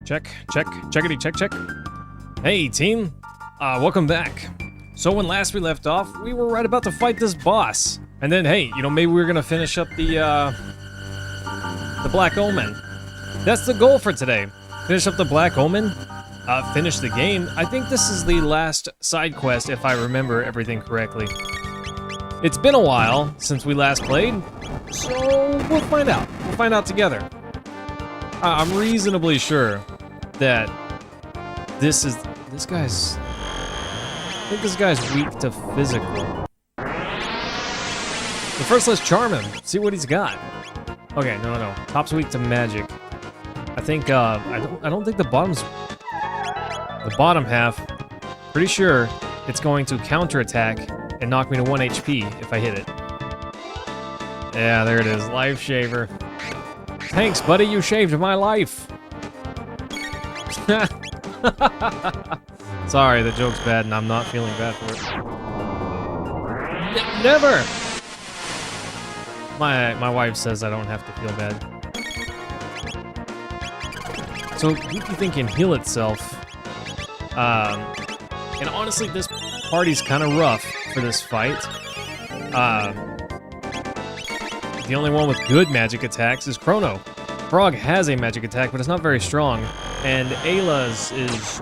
Check, check, checkity, check, check. Hey, team. Welcome back. So when last we left off, we were right about to fight this boss. And then, hey, you know, maybe we were gonna finish up the Black Omen. That's the goal for today. Finish up the Black Omen, finish the game. I think this is the last side quest, if I remember everything correctly. It's been a while since we last played, so we'll find out. We'll find out together. I'm reasonably sure that this guy's... I think this guy's weak to physical. But first, let's charm him. See what he's got. Okay, no. Top's weak to magic. I think I don't think the bottom half. Pretty sure it's going to counterattack and knock me to 1 HP if I hit it. Yeah, there it is. Life shaver. Thanks, buddy. You shaved my life. Sorry, the joke's bad, and I'm not feeling bad for it. Never. My wife says I don't have to feel bad. So Goofy thing can heal itself. And honestly, this party's kind of rough for this fight. The only one with good magic attacks is Chrono. Frog has a magic attack, but it's not very strong. And Ayla's is...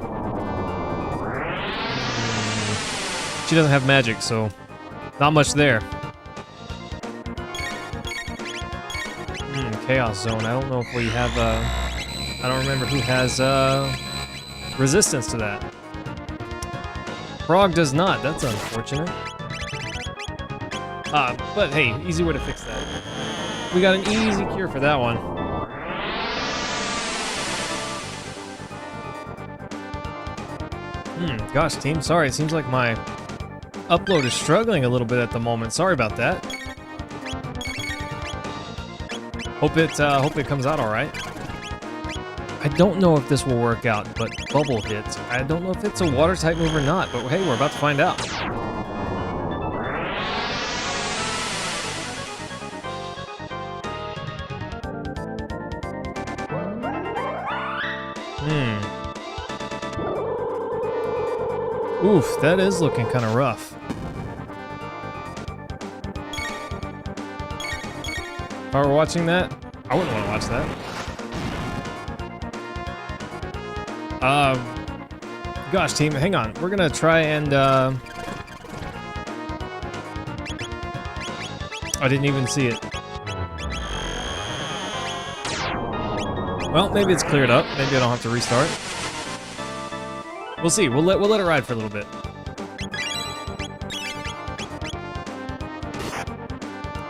She doesn't have magic, so not much there. Chaos Zone. I don't know if we have... I don't remember who has resistance to that. Frog does not. That's unfortunate. But hey, easy way to fix that. We got an easy cure for that one. Gosh, team, sorry. It seems like my upload is struggling a little bit at the moment. Sorry about that. Hope it comes out all right. I don't know if this will work out, but Bubble Hit. I don't know if it's a water type move or not, but hey, we're about to find out. Oof, that is looking kind of rough. If I were watching that, I wouldn't want to watch that. Gosh, team, hang on. We're gonna try and, I didn't even see it. Well, maybe it's cleared up. Maybe I don't have to restart. We'll see. We'll let it ride for a little bit.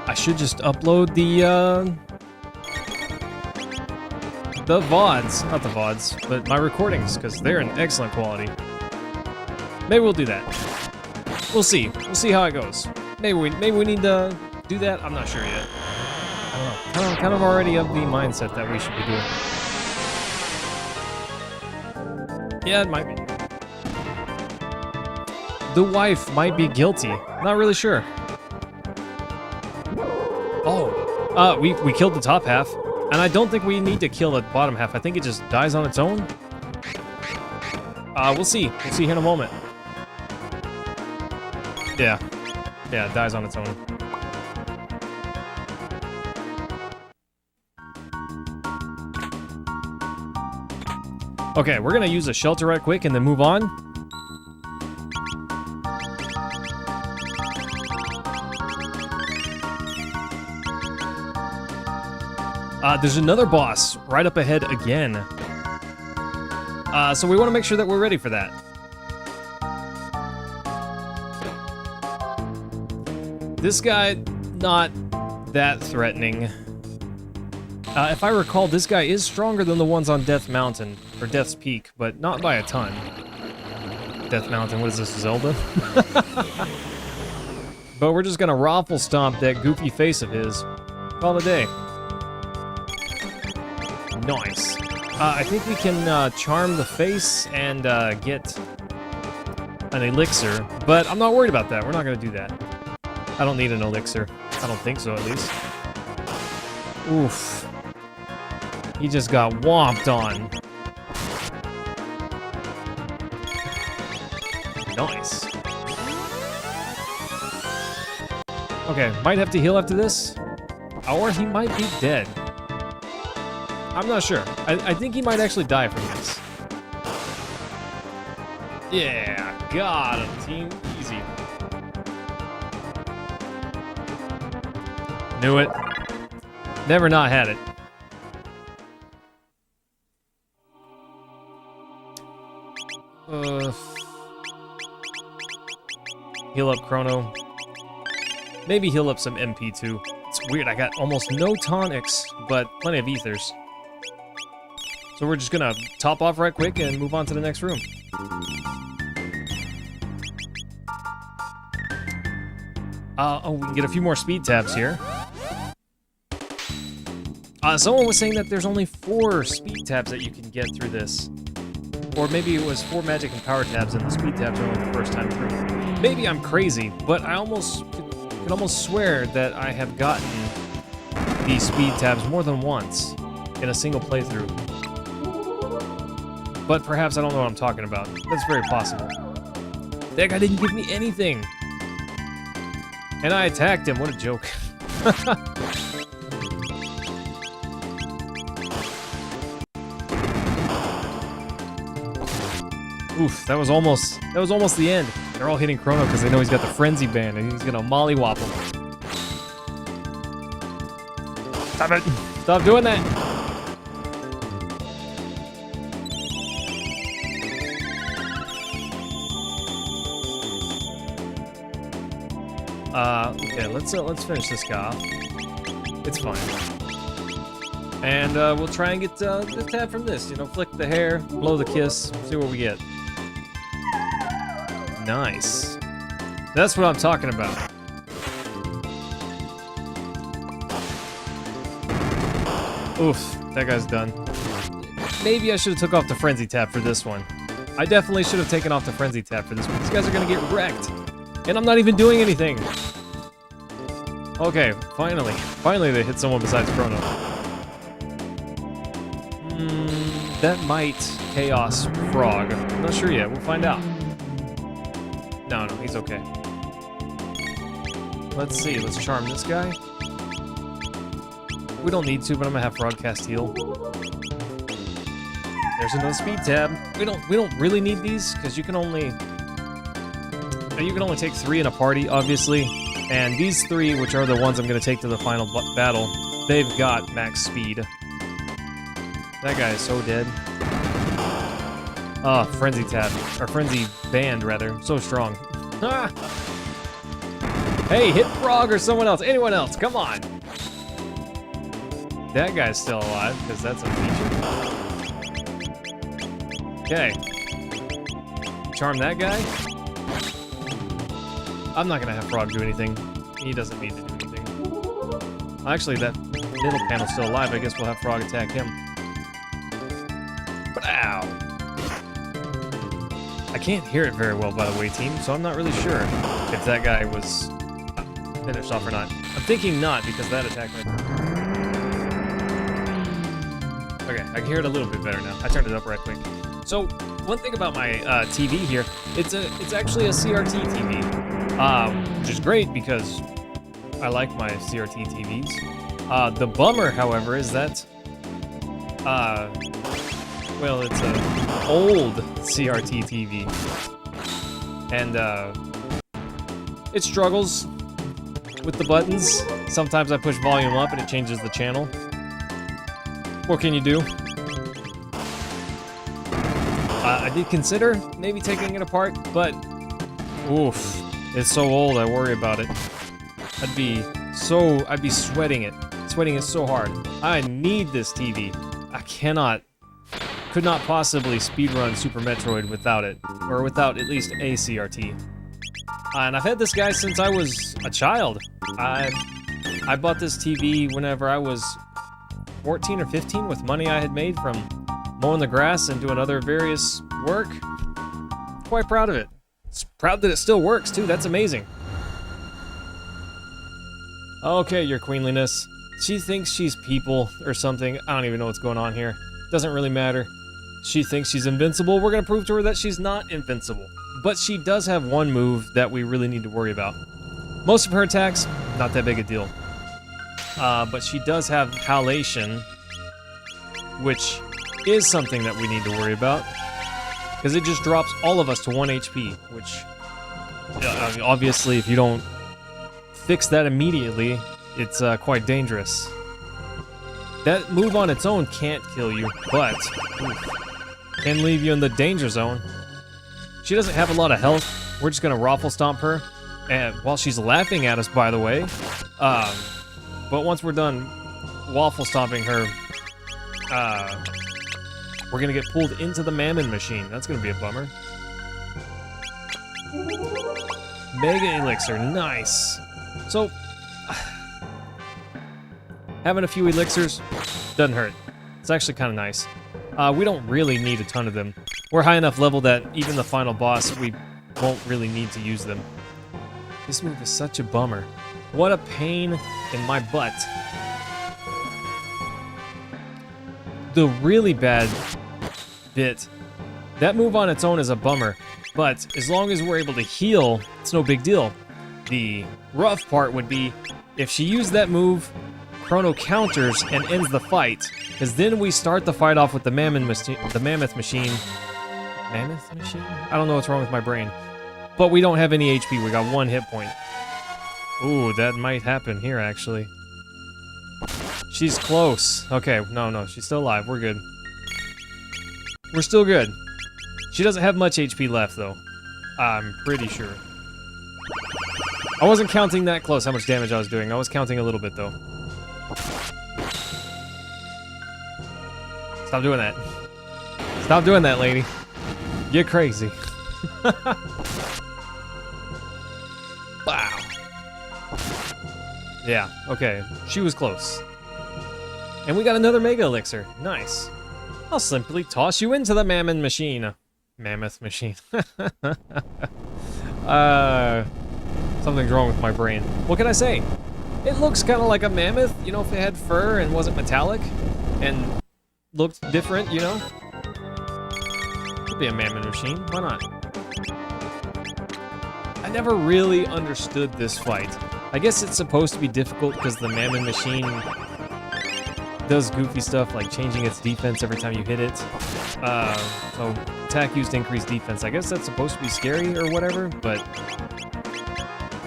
I should just upload the VODs, not the VODs, but my recordings, because they're in excellent quality. Maybe we'll do that. We'll see. We'll see how it goes. Maybe we need to do that. I'm not sure yet. I don't know. Kind of already of the mindset that we should be doing. Yeah, it might be. The wife might be guilty. Not really sure. Oh, we killed the top half. And I don't think we need to kill the bottom half. I think it just dies on its own. We'll see. We'll see here in a moment. Yeah. Yeah, it dies on its own. Okay, we're gonna use a shelter right quick and then move on. There's another boss right up ahead again. So we want to make sure that we're ready for that. This guy, not that threatening. If I recall, this guy is stronger than the ones on Death Mountain, or Death's Peak, but not by a ton. Death Mountain, what is this, Zelda? But we're just gonna raffle stomp that goofy face of his. Call it a day. Nice. I think we can charm the face and get an elixir, but I'm not worried about that. We're not going to do that. I don't need an elixir. I don't think so, at least. Oof. He just got whomped on. Nice. Okay, might have to heal after this. Or he might be dead. I'm not sure. I think he might actually die from this. Yeah, got him, team. Easy. Knew it. Never not had it. Heal up Chrono. Maybe heal up some MP too. It's weird, I got almost no tonics, but plenty of ethers. So we're just gonna top off right quick and move on to the next room. Oh, we can get a few more speed tabs here. Someone was saying that there's only 4 speed tabs that you can get through this. Or maybe it was 4 magic and power tabs and the speed tabs are only the first time through. Maybe I'm crazy, but I could almost swear that I have gotten these speed tabs more than once in a single playthrough. But perhaps I don't know what I'm talking about. That's very possible. That guy didn't give me anything. And I attacked him. What a joke. Oof, that was almost the end. They're all hitting Chrono because they know he's got the frenzy band and he's gonna mollywop him. Stop it! Stop doing that! Okay, let's finish this guy off. It's fine. And we'll try and get the tab from this. You know, flick the hair, blow the kiss, see what we get. Nice. That's what I'm talking about. Oof, that guy's done. Maybe I should have took off the frenzy tab for this one. I definitely should have taken off the frenzy tab for this one. These guys are gonna get wrecked. And I'm not even doing anything. Okay, finally. Finally they hit someone besides Chrono. That might Chaos Frog. I'm not sure yet. We'll find out. No, he's okay. Let's see. Let's charm this guy. We don't need to, but I'm gonna have Frog cast heal. There's another speed tab. We don't really need these because you can only take 3 in a party, obviously. And these 3, which are the ones I'm gonna take to the final battle, they've got max speed. That guy is so dead. Ah, frenzy tab. Or frenzy band, rather. So strong. Ah! Hey, hit Frog or someone else. Anyone else, come on. That guy's still alive, because that's a feature. Okay. Charm that guy. I'm not gonna have Frog do anything. He doesn't need to do anything. Actually, that middle panel's still alive. I guess we'll have Frog attack him. But ow! I can't hear it very well, by the way, team, so I'm not really sure if that guy was finished off or not. I'm thinking not, because that attack might... Okay, I can hear it a little bit better now. I turned it up right quick. So, one thing about my TV here, it's actually a CRT TV, which is great because I like my CRT TVs. The bummer, however, is that, well, it's an old CRT TV, and it struggles with the buttons. Sometimes I push volume up and it changes the channel. What can you do? I did consider maybe taking it apart, but oof, it's so old I worry about it. I'd be sweating it so hard. I need this TV. I could not possibly speedrun Super Metroid without it, or without at least a CRT. And I've had this guy since I was a child. I bought this TV whenever I was 14 or 15 with money I had made from mowing the grass and doing other various work. Quite proud of it. Proud that it still works too, that's amazing. Okay, your queenliness. She thinks she's people or something. I don't even know what's going on here. Doesn't really matter. She thinks she's invincible. We're gonna prove to her that she's not invincible. but she does have one move that we really need to worry about. Most of her attacks, not that big a deal. But she does have halation, which is something that we need to worry about, because it just drops all of us to 1 HP, which, obviously, if you don't fix that immediately, it's quite dangerous. That move on its own can't kill you, but can leave you in the danger zone. She doesn't have a lot of health. We're just gonna Raffle Stomp her, and while she's laughing at us, by the way. But once we're done Waffle Stomping her, we're gonna get pulled into the Mammon Machine. That's gonna be a bummer. Mega Elixir, nice. So, having a few elixirs doesn't hurt. It's actually kind of nice. We don't really need a ton of them. We're high enough level that even the final boss, we won't really need to use them. This move is such a bummer. What a pain in my butt. The really bad bit, that move on its own is a bummer, but as long as we're able to heal, it's no big deal. The rough part would be if she used that move, Chrono counters and ends the fight, because then we start the fight off with the Mammoth Machine. Mammoth Machine? I don't know what's wrong with my brain. But we don't have any HP, we got 1 hit point. Ooh, that might happen here, actually. She's close. Okay, no, she's still alive. We're good. We're still good. She doesn't have much HP left, though. I'm pretty sure. I wasn't counting that close how much damage I was doing. I was counting a little bit, though. Stop doing that. Stop doing that, lady. You're crazy. Wow. Yeah, okay. She was close. And we got another Mega Elixir. Nice. I'll simply toss you into the Mammon Machine. Mammoth Machine. Something's wrong with my brain. What can I say? It looks kind of like a mammoth, you know, if it had fur and wasn't metallic and looked different, you know? Could be a Mammon Machine. Why not? I never really understood this fight. I guess it's supposed to be difficult because the Mammon Machine does goofy stuff like changing its defense every time you hit it. So attack used to increase defense. I guess that's supposed to be scary or whatever, but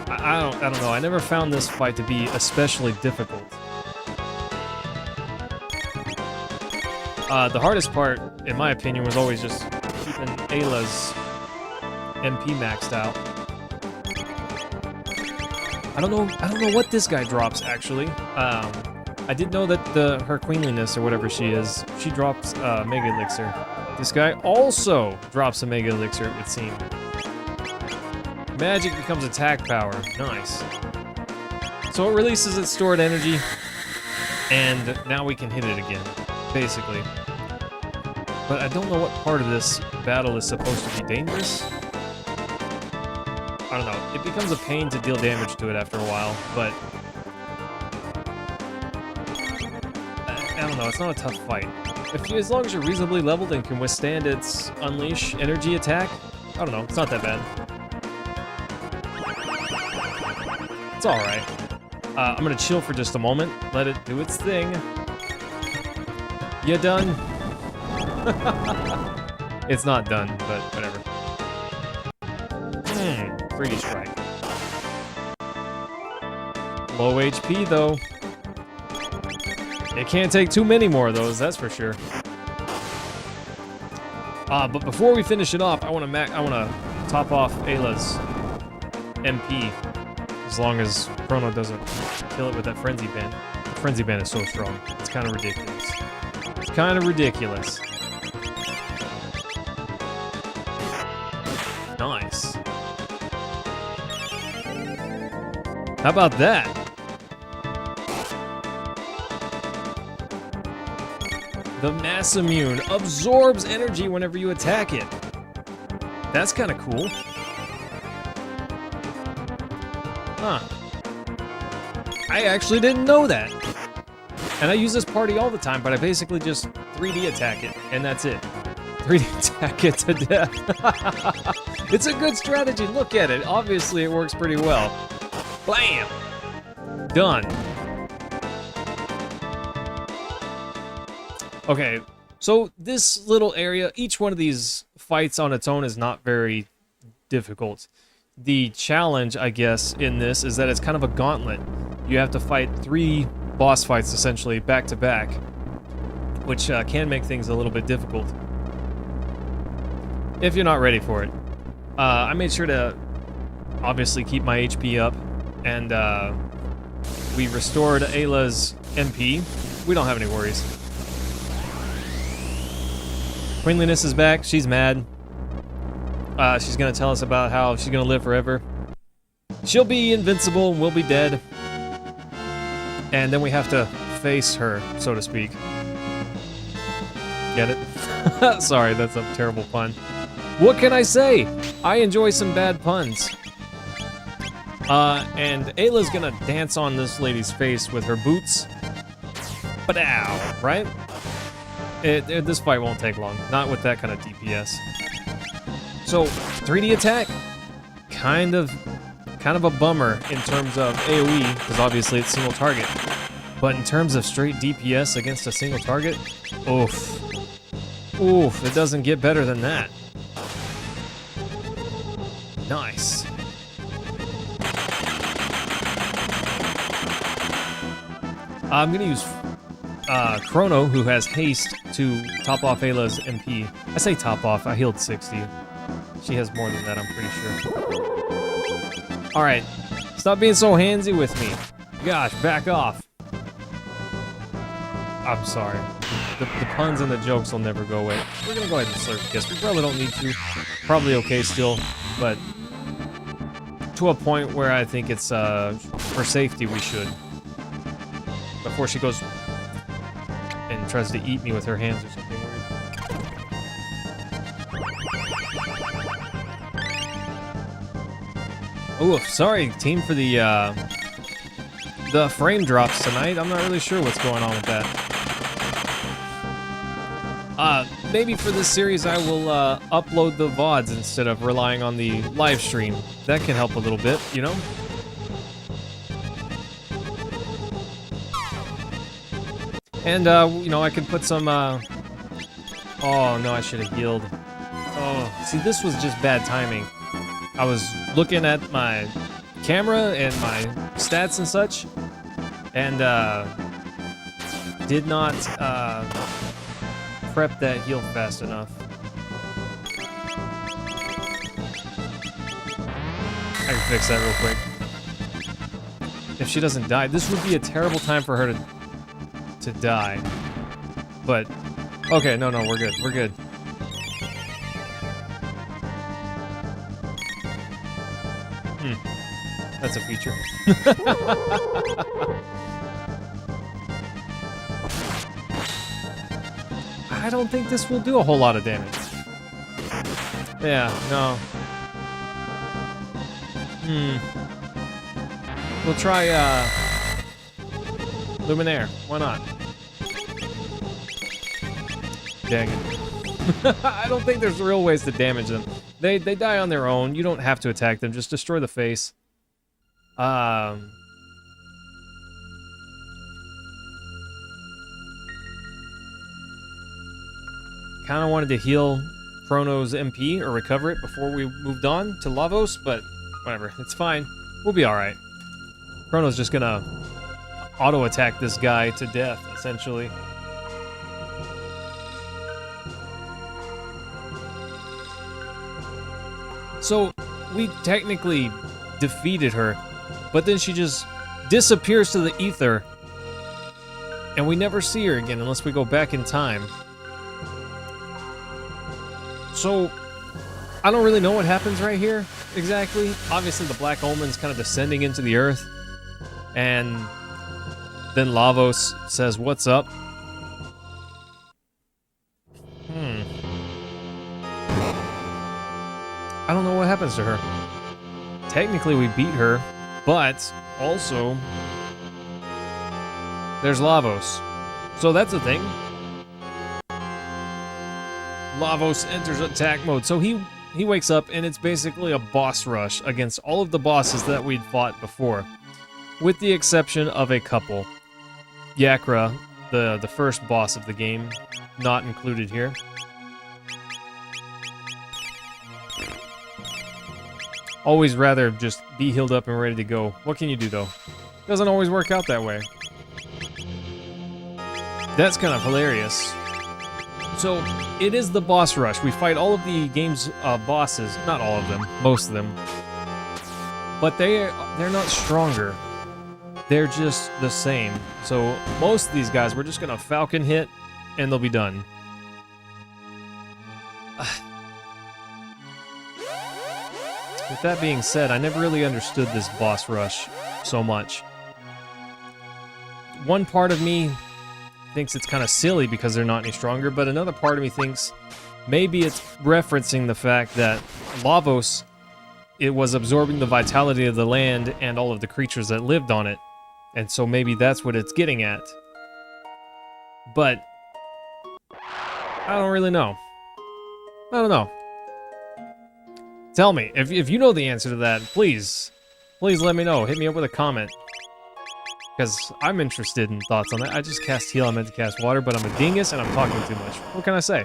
I don't know. I never found this fight to be especially difficult. The hardest part, in my opinion, was always just keeping Ayla's MP maxed out. I don't know what this guy drops, actually. I did know that her queenliness, or whatever she is, she drops Mega Elixir. This guy also drops a Mega Elixir, it would seem. Magic becomes attack power. Nice. So it releases its stored energy, and now we can hit it again, basically. But I don't know what part of this battle is supposed to be dangerous. I don't know. It becomes a pain to deal damage to it after a while, but I don't know. It's not a tough fight. As long as you're reasonably leveled and can withstand its Unleash energy attack, I don't know. It's not that bad. It's all right. I'm gonna chill for just a moment. Let it do its thing. You done? It's not done, but whatever. Free strike. Low HP though. It can't take too many more of those, that's for sure. But before we finish it off, I want to top off Ayla's MP. As long as Chrono doesn't kill it with that Frenzy Band. The Frenzy Band is so strong. It's kind of ridiculous. It's kind of ridiculous. Nice. How about that? The Mass Immune absorbs energy whenever you attack it. That's kind of cool. Huh. I actually didn't know that. And I use this party all the time, but I basically just 3D attack it, and that's it. 3D attack it to death. It's a good strategy. Look at it. Obviously, it works pretty well. Blam! Done. Okay, so this little area, each one of these fights on its own is not very difficult. The challenge, I guess, in this is that it's kind of a gauntlet. You have to fight 3 boss fights, essentially, back to back, which can make things a little bit difficult if you're not ready for it. I made sure to obviously keep my HP up, and we restored Ayla's MP. We don't have any worries. Queenliness is back. She's mad. She's gonna tell us about how she's gonna live forever. She'll be invincible, we'll be dead. And then we have to face her, so to speak. Get it? Sorry, that's a terrible pun. What can I say? I enjoy some bad puns. And Ayla's gonna dance on this lady's face with her boots. Ba-dow, right? This fight won't take long. Not with that kind of DPS. So, 3D attack? Kind of a bummer in terms of AoE, because obviously it's single target. But in terms of straight DPS against a single target, oof. Oof, it doesn't get better than that. Nice. I'm gonna use Chrono, who has haste, to top off Ayla's MP. I say top off, I healed 60. She has more than that, I'm pretty sure. Alright, stop being so handsy with me. Gosh, back off. I'm sorry. The puns and the jokes will never go away. We're gonna go ahead and slurp kiss. We probably don't need to. Probably okay still, but to a point where I think it's for safety we should. Before she goes and tries to eat me with her hands or something weird. Oh, sorry team for the frame drops tonight. I'm not really sure what's going on with that. Maybe for this series I will upload the VODs instead of relying on the live stream. That can help a little bit, you know? And, you know, I could put some, oh, no, I should have healed. Oh, see, this was just bad timing. I was looking at my camera and my stats and such, and, did not, prep that heal fast enough. I can fix that real quick. If she doesn't die, this would be a terrible time for her to die. But, okay, no, we're good, we're good. That's a feature. I don't think this will do a whole lot of damage. Yeah, no. We'll try, Luminaire. Why not? Dang it. I don't think there's real ways to damage them. They die on their own. You don't have to attack them. Just destroy the face. Kind of wanted to heal Chrono's MP or recover it before we moved on to Lavos, but whatever. It's fine. We'll be alright. Chrono's just gonna auto-attack this guy to death, essentially. So, we technically defeated her, but then she just disappears to the ether, and we never see her again unless we go back in time. So, I don't really know what happens right here, exactly. Obviously, the Black Omen's kind of descending into the earth, and then Lavos says, "What's up?" I don't know what happens to her. Technically, we beat her, but also, there's Lavos. So that's a thing. Lavos enters attack mode. So he wakes up and it's basically a boss rush against all of the bosses that we'd fought before, with the exception of a couple. Yakra, the first boss of the game, not included here. Always rather just be healed up and ready to go. What can you do though? Doesn't always work out that way. That's kind of hilarious. So it is the boss rush. We fight all of the game's bosses, not all of them, most of them. But they're not stronger. They're just the same. So most of these guys, we're just gonna Falcon hit and they'll be done. With that being said, I never really understood this boss rush so much. One part of me thinks it's kind of silly because they're not any stronger, but another part of me thinks maybe it's referencing the fact that Lavos, it was absorbing the vitality of the land and all of the creatures that lived on it. And so maybe that's what it's getting at. But I don't really know. I don't know. Tell me, if you know the answer to that, please let me know. Hit me up with a comment. Because I'm interested in thoughts on that. I just cast heal, I meant to cast water, but I'm a dingus and I'm talking too much. What can I say?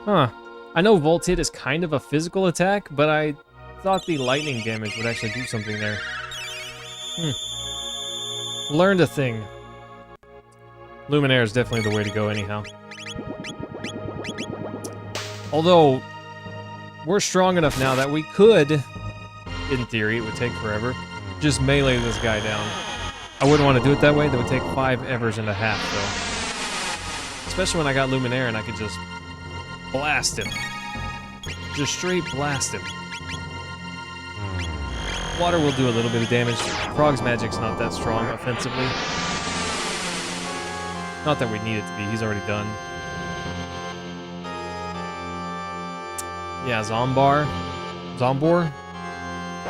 Huh. I know Volt Hit is kind of a physical attack, but I thought the lightning damage would actually do something there. Learned a thing. Luminaire is definitely the way to go anyhow. Although, we're strong enough now that we could, in theory, it would take forever, just melee this guy down. I wouldn't want to do it that way. That would take 5 evers and a half, though. Especially when I got Luminaire and I could just blast him. Just straight blast him. Water will do a little bit of damage. Frog's magic's not that strong offensively. Not that we need it to be. He's already done. Yeah, Zombor.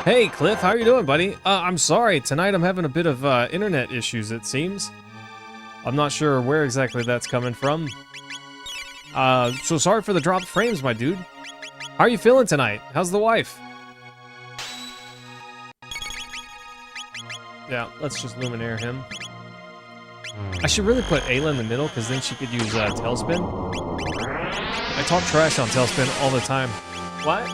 Hey, Cliff, how you doing, buddy? I'm sorry. Tonight I'm having a bit of internet issues, it seems. I'm not sure where exactly that's coming from. So sorry for the dropped frames, my dude. How are you feeling tonight? How's the wife? Yeah, let's just Luminaire him. I should really put Ayla in the middle, because then she could use Tailspin. I talk trash on Tailspin all the time. What?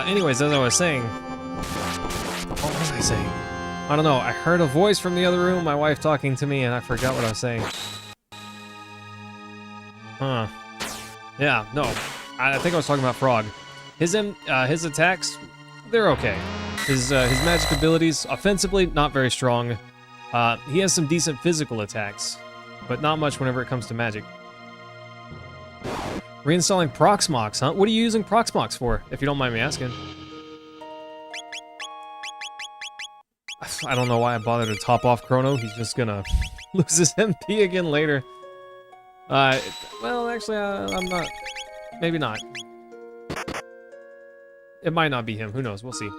Anyways, as I was saying... What was I saying? I don't know, I heard a voice from the other room, my wife talking to me, and I forgot what I was saying. Huh. Yeah, no. I think I was talking about Frog. His attacks, they're okay. His magic abilities, offensively, not very strong. He has some decent physical attacks, but not much whenever it comes to magic. Reinstalling Proxmox, huh? What are you using Proxmox for, if you don't mind me asking? I don't know why I bothered to top off Chrono. He's just gonna lose his MP again later. Well, actually, I'm not. Maybe not. It might not be him. Who knows? We'll see.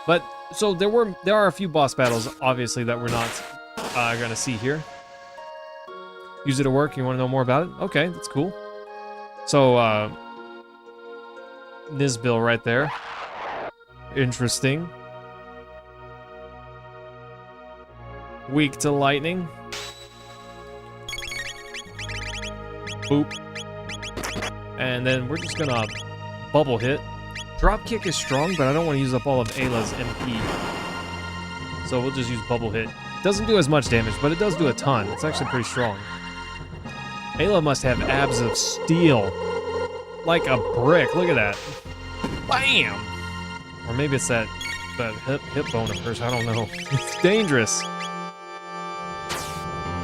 But so there are a few boss battles, obviously, that we're not gonna see here. Use it at work. You want to know more about it? Okay, that's cool. So Nizbil right there. Interesting. Weak to lightning. Boop. And then we're just gonna bubble hit. Drop kick is strong, but I don't want to use up all of Ayla's MP. So we'll just use bubble hit. Doesn't do as much damage, but it does do a ton. It's actually pretty strong. Ayla must have abs of steel. Like a brick. Look at that. Bam! Or maybe it's that hip bone of hers. I don't know. It's dangerous.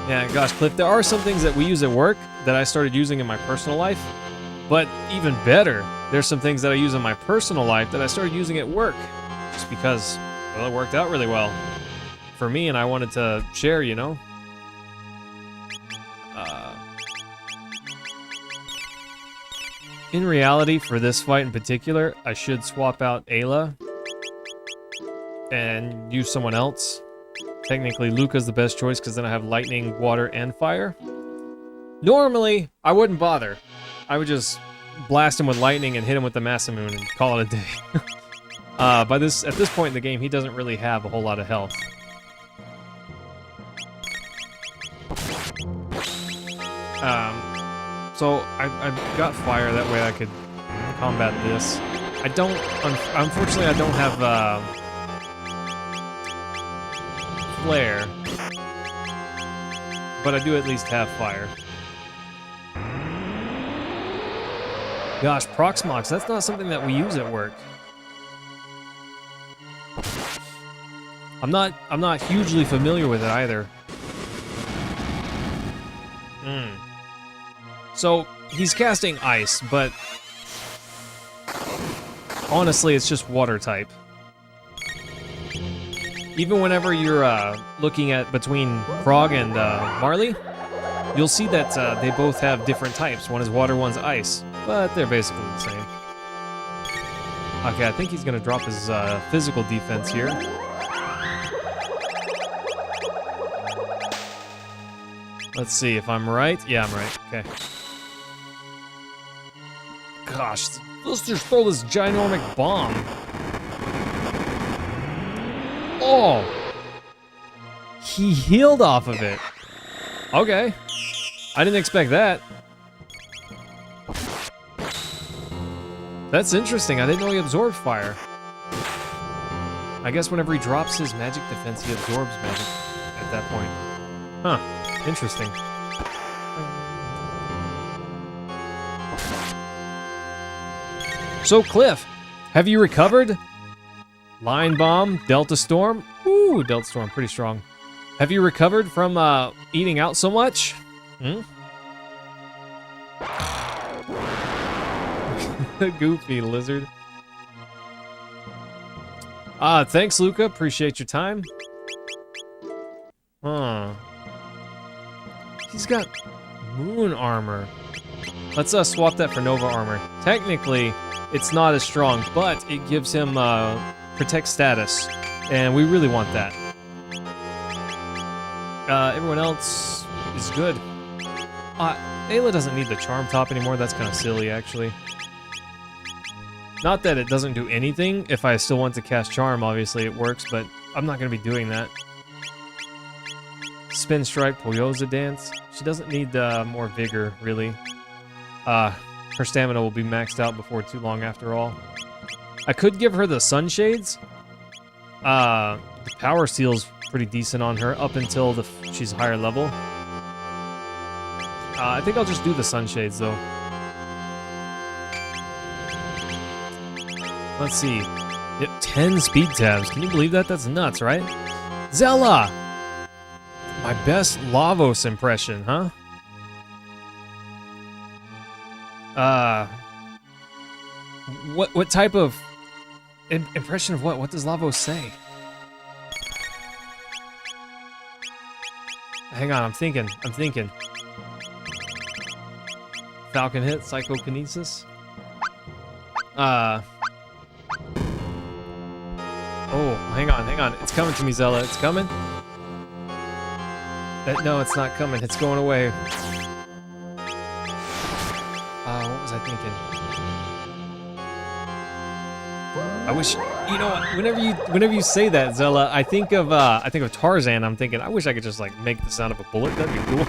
Yeah, gosh, Cliff, there are some things that we use at work that I started using in my personal life. But even better, there's some things that I use in my personal life that I started using at work. Just because, well, it worked out really well for me, and I wanted to share, you know? In reality, for this fight in particular, I should swap out Ayla and use someone else. Technically, Luca's the best choice because then I have lightning, water, and fire. Normally, I wouldn't bother. I would just blast him with lightning and hit him with the Masamune and call it a day. At this point in the game, he doesn't really have a whole lot of health. So I've got fire, that way I could combat this. Unfortunately, I don't have flare, but I do at least have fire. Gosh, Proxmox, that's not something that we use at work. I'm not hugely familiar with it either. So he's casting ice, but honestly, it's just water type. Even whenever you're looking at between Frog and Marley, you'll see that they both have different types. One is water, one's ice, but they're basically the same. Okay, I think he's gonna drop his physical defense here. Let's see if I'm right. Yeah, I'm right. Okay. Gosh, let's just throw this ginormic bomb. Oh! He healed off of it. Okay. I didn't expect that. That's interesting. I didn't know he absorbed fire. I guess whenever he drops his magic defense, he absorbs magic at that point. Huh. Interesting. So, Cliff, have you recovered? Line Bomb, Delta Storm. Ooh, Delta Storm, pretty strong. Have you recovered from eating out so much? Goofy lizard. Thanks, Luca. Appreciate your time. Huh. He's got moon armor. Let's swap that for Nova armor. Technically, it's not as strong, but it gives him protect status, and we really want that. Everyone else is good. Ayla doesn't need the charm top anymore. That's kind of silly, actually. Not that it doesn't do anything. If I still want to cast charm, obviously it works, but I'm not going to be doing that. Spin Strike, Poyoza Dance. She doesn't need more vigor, really. Her stamina will be maxed out before too long after all. I could give her the Sunshades. The Power Seal's pretty decent on her up until she's higher level. I think I'll just do the Sunshades, though. Let's see. Yep, 10 speed tabs. Can you believe that? That's nuts, right? Zella! My best Lavos impression, huh? What type of impression of what? What does Lavos say? Hang on, I'm thinking. Falcon hit, psychokinesis. Oh, hang on. It's coming to me, Zella. It's coming. No, it's not coming. It's going away. What was I thinking? I wish, you know, whenever you say that, Zella, I think of Tarzan. I'm thinking, I wish I could just like make the sound of a bullet. That'd be cool.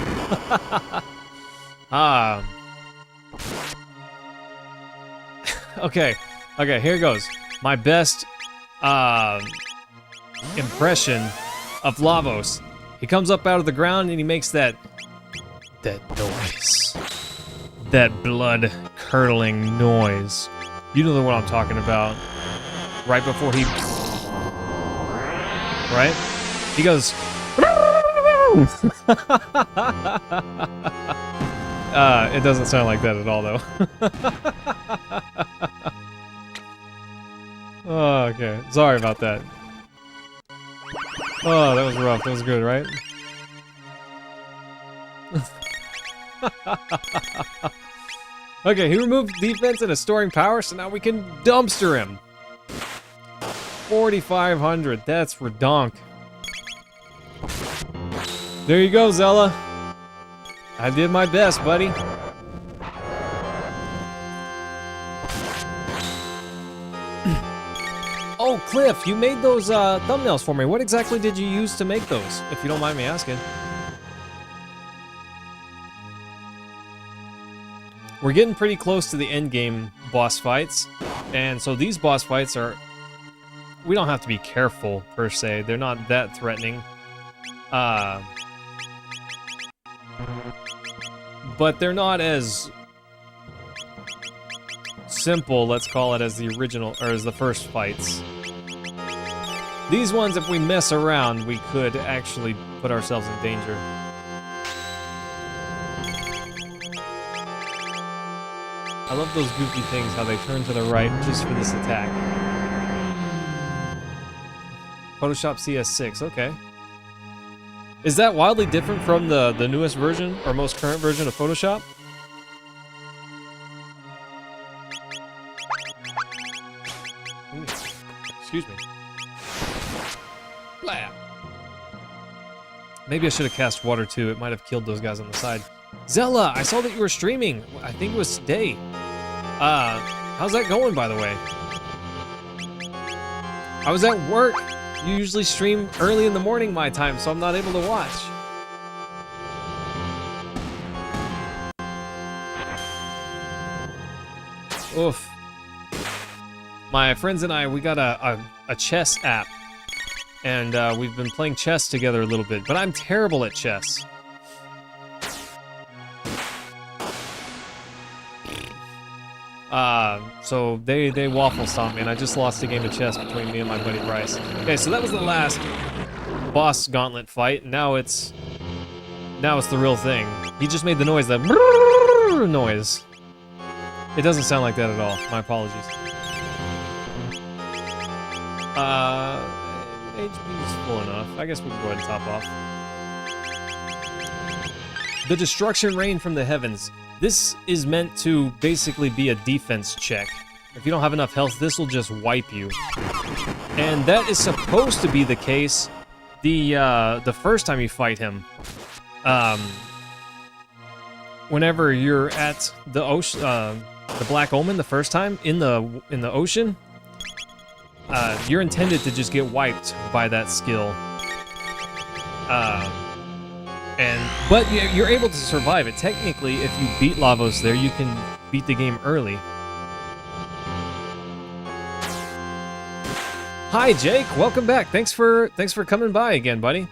Okay, here goes. My best impression of Lavos. He comes up out of the ground and he makes that noise. That blood-curdling noise. You know what I'm talking about. Right before he... Right? He goes... it doesn't sound like that at all, though. Oh, okay. Sorry about that. Oh, that was rough. That was good, right? Okay, he removed defense and is storing power, so now we can dumpster him. 4,500. That's redonk. There you go, Zella. I did my best, buddy. Oh, Cliff, you made those thumbnails for me. What exactly did you use to make those, if you don't mind me asking? We're getting pretty close to the end game boss fights, and so these boss fights are... We don't have to be careful, per se. They're not that threatening. But they're not as simple, let's call it, as the original, or as the first fights. These ones, if we mess around, we could actually put ourselves in danger. I love those goofy things, how they turn to the right just for this attack. Photoshop CS6, okay. Is that wildly different from the newest version, or most current version of Photoshop? Ooh, excuse me. Blah. Maybe I should have cast water too. It might have killed those guys on the side. Zella, I saw that you were streaming. I think it was today. How's that going, by the way? I was at work. You usually stream early in the morning my time, so I'm not able to watch. Oof. My friends and I, we got a chess app. And we've been playing chess together a little bit, but I'm terrible at chess. So they waffle stomped me, and I just lost a game of chess between me and my buddy Bryce. Okay, so that was the last boss gauntlet fight. Now it's the real thing. He just made the noise, that noise. It doesn't sound like that at all. My apologies. HP is full enough. I guess we can go ahead and top off. The destruction rain from the heavens. This is meant to basically be a defense check. If you don't have enough health, this will just wipe you. And that is supposed to be the case the first time you fight him. Whenever you're at the ocean, the Black Omen the first time in the ocean, you're intended to just get wiped by that skill. But you're able to survive it. Technically, if you beat Lavos there, you can beat the game early. Hi, Jake. Welcome back. Thanks for coming by again, buddy.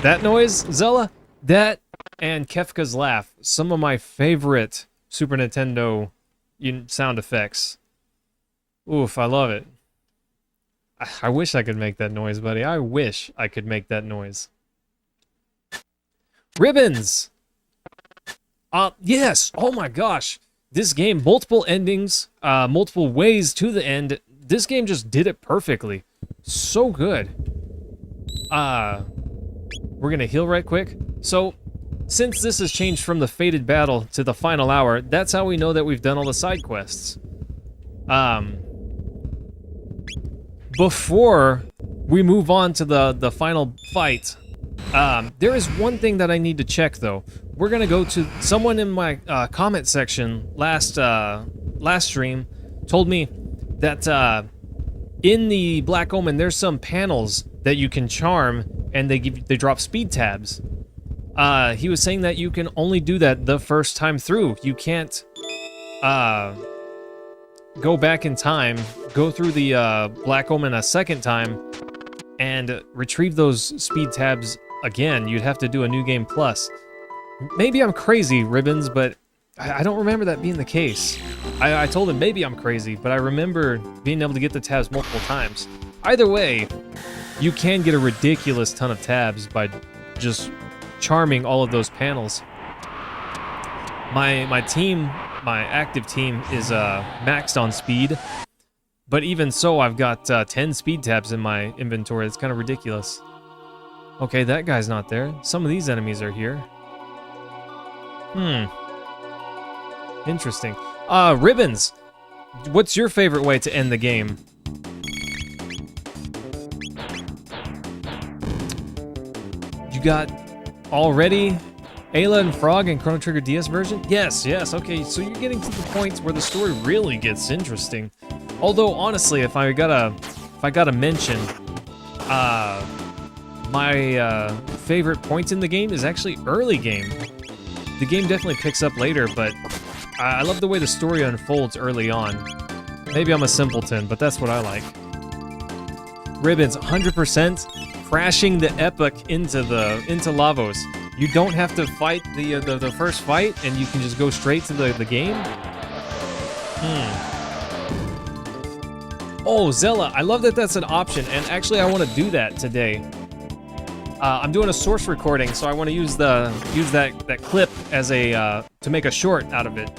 That noise, Zella, that and Kefka's laugh, some of my favorite Super Nintendo sound effects. Oof, I love it. I wish I could make that noise, buddy. I wish I could make that noise. Ribbons! Yes! Oh my gosh! This game, multiple endings, multiple ways to the end. This game just did it perfectly. So good. We're gonna heal right quick. So, since this has changed from the fated battle to the final hour, that's how we know that we've done all the side quests. Before we move on to the final fight, there is one thing that I need to check, though. We're gonna go to someone in my comment section last stream told me that in the Black Omen there's some panels that you can charm, and they drop speed tabs. He was saying that you can only do that the first time through. You can't go back in time, go through the Black Omen a second time, and retrieve those speed tabs again. You'd have to do a New Game Plus. Maybe I'm crazy, Ribbons, but I don't remember that being the case. I told him maybe I'm crazy, but I remember being able to get the tabs multiple times. Either way, you can get a ridiculous ton of tabs by just charming all of those panels. My team, my active team, is maxed on speed, but even so, I've got 10 speed tabs in my inventory. It's kind of ridiculous. Okay, that guy's not there. Some of these enemies are here. Interesting. Ribbons. What's your favorite way to end the game? You got already Ayla and Frog and Chrono Trigger DS version? Yes, yes. Okay, so you're getting to the point where the story really gets interesting. Although honestly, if I gotta mention, my favorite point in the game is actually early game. The game definitely picks up later, but I love the way the story unfolds early on. Maybe I'm a simpleton, but that's what I like. Ribbons, 100% crashing the epic into Lavos. You don't have to fight the first fight, and you can just go straight to the game. Oh, Zella, I love that that's an option, and actually I want to do that today. I'm doing a source recording, so I want to use that clip as a to make a short out of it.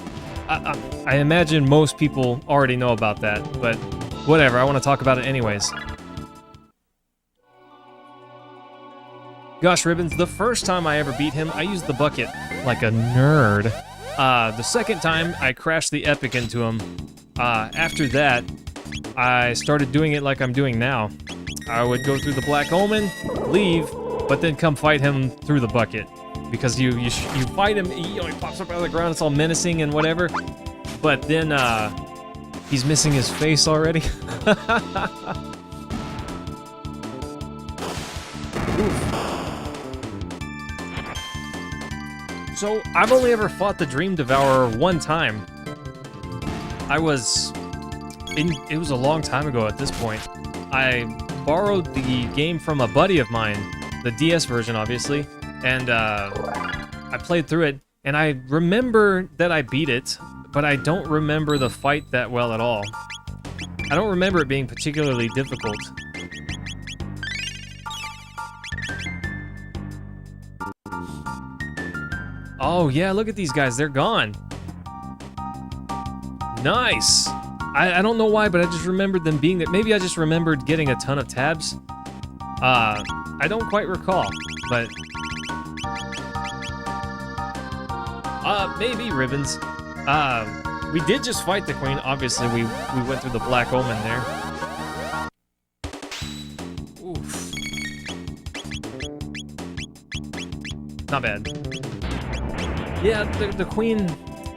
I imagine most people already know about that, but whatever. I want to talk about it anyways. Gosh, Ribbons, the first time I ever beat him, I used the bucket like a nerd. The second time, I crashed the epic into him. After that, I started doing it like I'm doing now. I would go through the Black Omen, leave, but then come fight him through the bucket. Because you fight him, he pops up out of the ground, it's all menacing and whatever. But then, he's missing his face already. So, I've only ever fought the Dream Devourer one time. It was a long time ago at this point. I borrowed the game from a buddy of mine, the DS version, obviously, and I played through it, and I remember that I beat it, but I don't remember the fight that well at all. I don't remember it being particularly difficult. Oh yeah, look at these guys, they're gone. Nice! I don't know why, but I just remembered them being there. Maybe I just remembered getting a ton of tabs. I don't quite recall, but... maybe, Ribbons. We did just fight the Queen, obviously. We went through the Black Omen there. Oof. Not bad. Yeah, the Queen,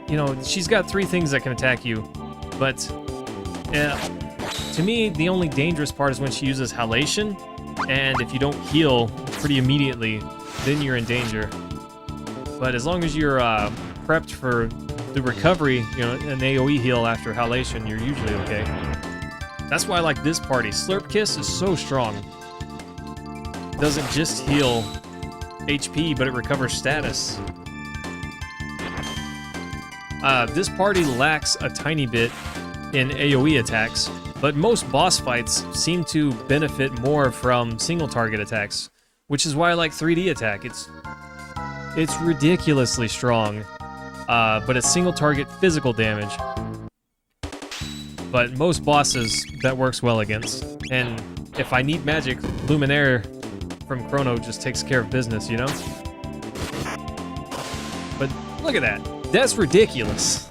you know, she's got 3 things that can attack you, but to me, the only dangerous part is when she uses Halation, and if you don't heal pretty immediately, then you're in danger. But as long as you're prepped for the recovery, you know, an AoE heal after Halation, you're usually okay. That's why I like this party. Slurp Kiss is so strong. It doesn't just heal HP, but it recovers status. This party lacks a tiny bit in AoE attacks, but most boss fights seem to benefit more from single target attacks, which is why I like 3D attack. It's ridiculously strong, but it's single target physical damage. But most bosses, that works well against. And if I need magic, Luminaire from Chrono just takes care of business, you know? But look at that. That's ridiculous.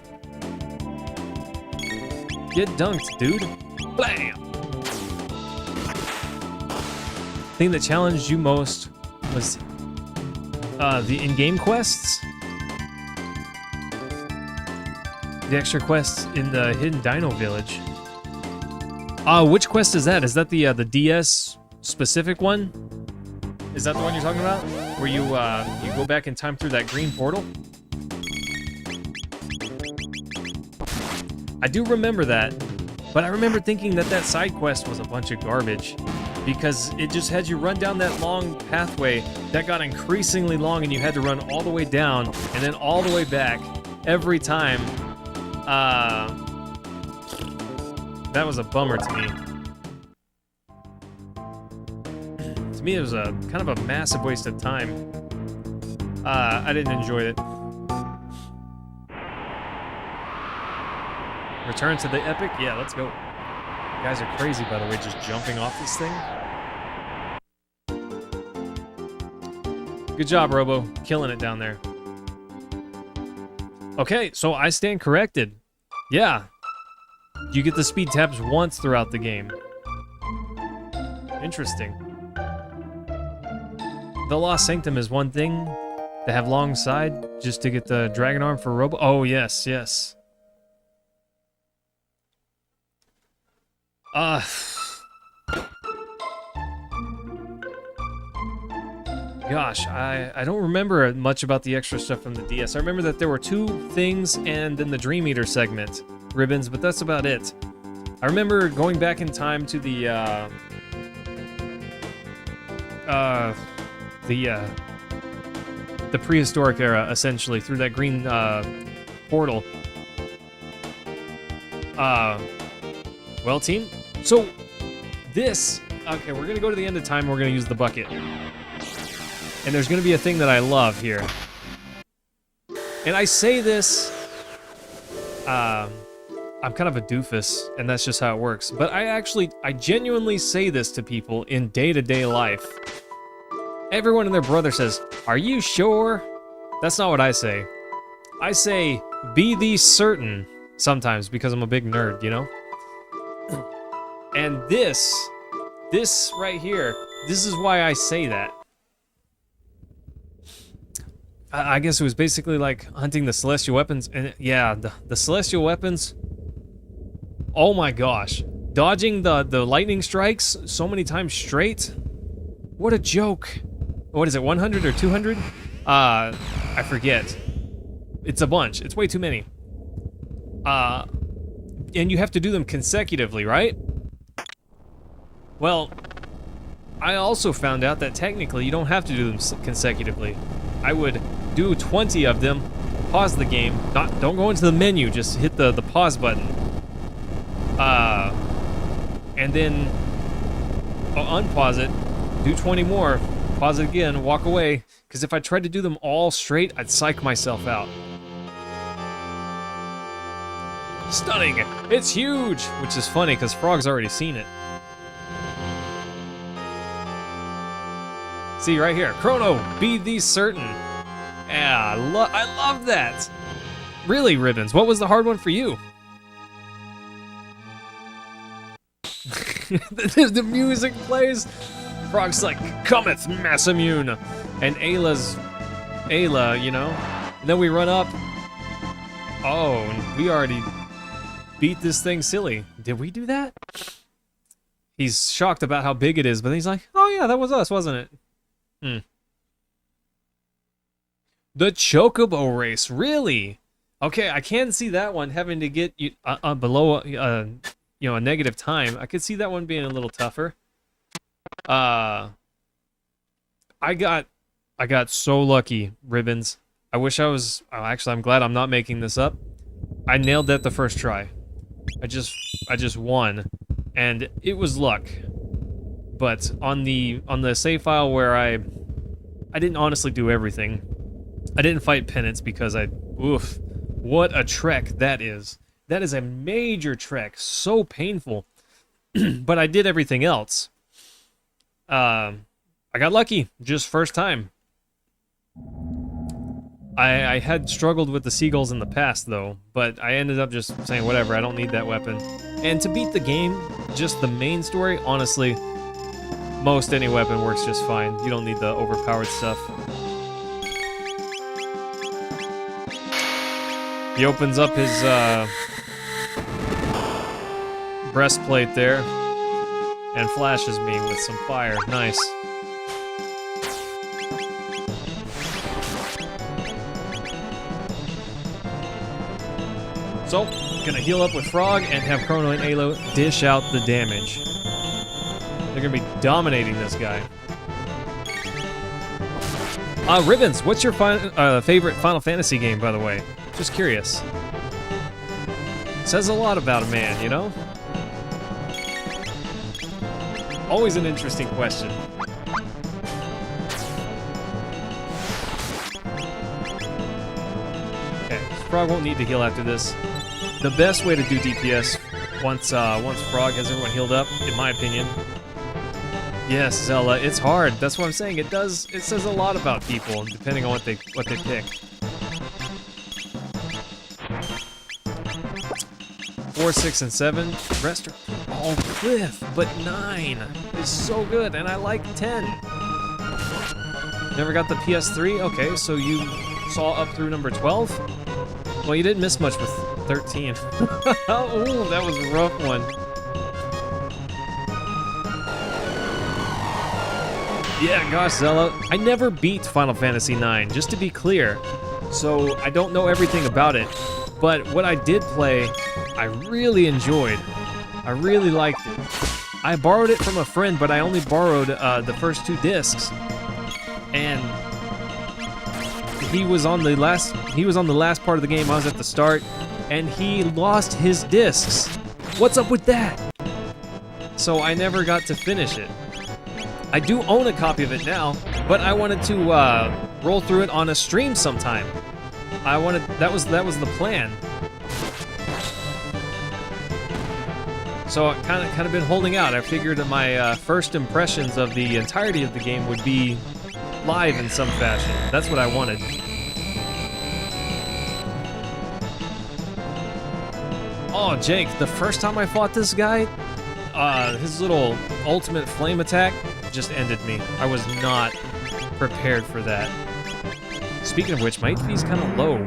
Get dunked, dude. Blam! Thing that challenged you most was the in-game quests? The extra quests in the Hidden Dino Village. Which quest is that? Is that the DS specific one? Is that the one you're talking about? Where you go back in time through that green portal? I do remember that, but I remember thinking that that side quest was a bunch of garbage because it just had you run down that long pathway that got increasingly long and you had to run all the way down and then all the way back every time. That was a bummer to me. To me, it was a kind of a massive waste of time. I didn't enjoy it. Return to the epic? Yeah, let's go. You guys are crazy, by the way, just jumping off this thing. Good job, Robo. Killing it down there. Okay, so I stand corrected. Yeah. You get the speed tabs once throughout the game. Interesting. The Lost Sanctum is one thing to have alongside just to get the Dragon Arm for Robo. Oh, yes, yes. Gosh, I don't remember much about the extra stuff from the DS. I remember that there were 2 things and then the Dream Eater segment, ribbons, but that's about it. I remember going back in time to the prehistoric era, essentially, through that green portal. Well, team, so this, okay, we're gonna go to the end of time, we're gonna use the bucket. And there's gonna be a thing that I love here. And I say this, I'm kind of a doofus, and that's just how it works. But I genuinely say this to people in day-to-day life. Everyone and their brother says, "Are you sure?" That's not what I say. I say, "Be thee certain," sometimes, because I'm a big nerd, you know? And this right here, this is why I say that. I guess it was basically like hunting the celestial weapons, and yeah, the celestial weapons, oh my gosh. Dodging the lightning strikes so many times straight, what a joke. What is it, 100 or 200? I forget. It's a bunch, it's way too many. And you have to do them consecutively, right? Well, I also found out that technically you don't have to do them consecutively. I would do 20 of them, pause the game, don't go into the menu, just hit the pause button. And then unpause it, do 20 more, pause it again, walk away, because if I tried to do them all straight, I'd psych myself out. Stunning! It's huge! Which is funny, because Frog's already seen it. See, right here, Chrono, be thee certain. Yeah, I love that. Really, Ribbons, what was the hard one for you? the music plays. Frog's like, cometh Massamune. And Ayla, you know? And then we run up. Oh, and we already beat this thing silly. Did we do that? He's shocked about how big it is, but he's like, oh yeah, that was us, wasn't it? The Chocobo race, really? Okay, I can see that one having to get you below, you know, a negative time. I could see that one being a little tougher. I got so lucky, Ribbons. I wish I was. Oh, actually, I'm glad I'm not making this up. I nailed that the first try. I just won, and it was luck. But on the save file where I didn't honestly do everything. I didn't fight Penance because oof, what a trek that is. That is a major trek, so painful. But I did everything else. I got lucky, just first time. I had struggled with the seagulls in the past though, but I ended up just saying whatever, I don't need that weapon. And to beat the game, just the main story, honestly, most any weapon works just fine. You don't need the overpowered stuff. He opens up his breastplate there and flashes me with some fire. Nice. So, gonna heal up with Frog and have Chrono and Alo dish out the damage. They're gonna be dominating this guy. Ribbons, what's your favorite Final Fantasy game, by the way? Just curious. Says a lot about a man, you know? Always an interesting question. Okay, Frog won't need to heal after this. The best way to do DPS once Frog has everyone healed up, in my opinion, Yes, Zella, it's hard. That's what I'm saying. It says a lot about people depending on what they pick. 4, 6, and 7. The rest are all Cliff, but 9 is so good, and I like 10. Never got the PS3? Okay, so you saw up through number 12? Well, you didn't miss much with 13. Ooh, that was a rough one. Yeah, gosh, Zella, I never beat Final Fantasy IX, just to be clear. So I don't know everything about it, but what I did play, I really enjoyed. I really liked it. I borrowed it from a friend, but I only borrowed the first 2 discs. And he was on the last part of the game. I was at the start, and he lost his discs. What's up with that? So I never got to finish it. I do own a copy of it now, but I wanted to roll through it on a stream sometime. That was the plan. So I kind of been holding out. I figured that my first impressions of the entirety of the game would be live in some fashion. That's what I wanted. Oh, Jake, the first time I fought this guy, his little ultimate flame attack just ended me. I was not prepared for that. Speaking of which, my HP's kind of low.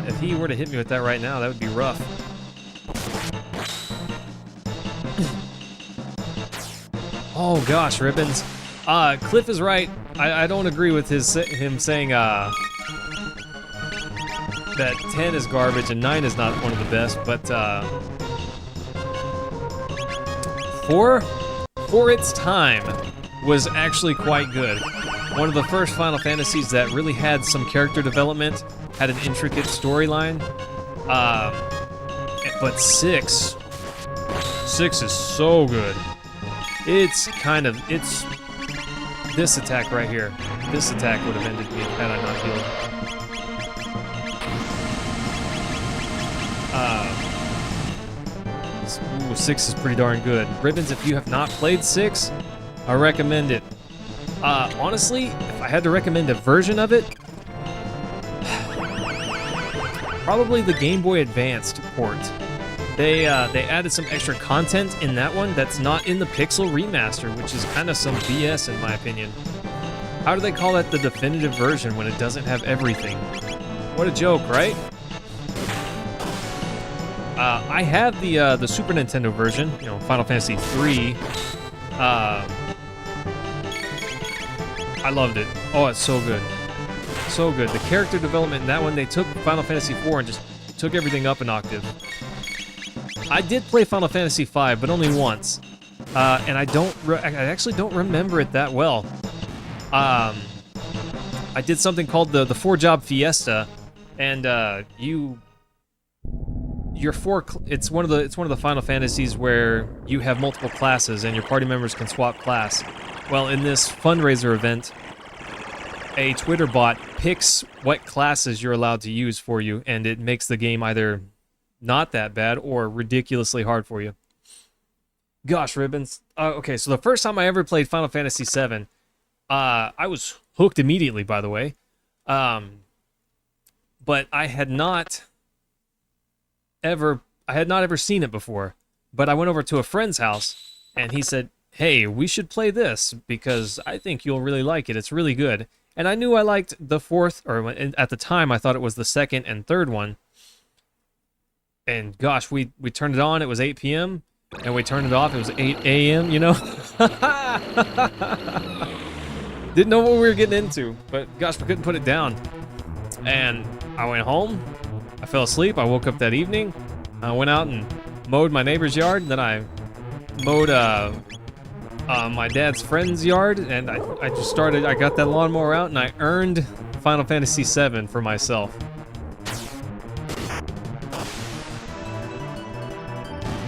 If he were to hit me with that right now, that would be rough. Oh gosh, Ribbons. Cliff is right. I don't agree with him saying that 10 is garbage and 9 is not one of the best, but 4, for its time, was actually quite good. One of the first Final Fantasies that really had some character development, had an intricate storyline. But 6 is so good. It's this attack right here. This attack would have ended me had I not healed. Ooh, 6 is pretty darn good. Ribbons, if you have not played 6, I recommend it. Honestly, if I had to recommend a version of it, probably the Game Boy Advanced port. They added some extra content in that one that's not in the Pixel Remaster, which is kind of some BS in my opinion. How do they call that the definitive version when it doesn't have everything? What a joke, right? I have the Super Nintendo version, you know, Final Fantasy III. I loved it. Oh, it's so good. So good. The character development in that one, they took Final Fantasy IV and just took everything up an octave. I did play Final Fantasy V, but only once. And I actually don't remember it that well. I did something called the 4-job fiesta, and it's one of the Final Fantasies where you have multiple classes and your party members can swap class. Well, in this fundraiser event, a Twitter bot picks what classes you're allowed to use for you, and it makes the game either not that bad or ridiculously hard for you. Gosh, Ribbons. Okay, so the first time I ever played Final Fantasy VII, I was hooked immediately, by the way. But I had not ever seen it before. But I went over to a friend's house, and he said, "Hey, we should play this, because I think you'll really like it. It's really good." And I knew I liked the fourth, or at the time I thought it was the second and third one. And gosh, we turned it on, it was 8 p.m., and we turned it off, it was 8 a.m., you know? Didn't know what we were getting into, but gosh, we couldn't put it down. And I went home, I fell asleep, I woke up that evening, I went out and mowed my neighbor's yard, and then I mowed my dad's friend's yard, and I got that lawnmower out, and I earned Final Fantasy VII for myself.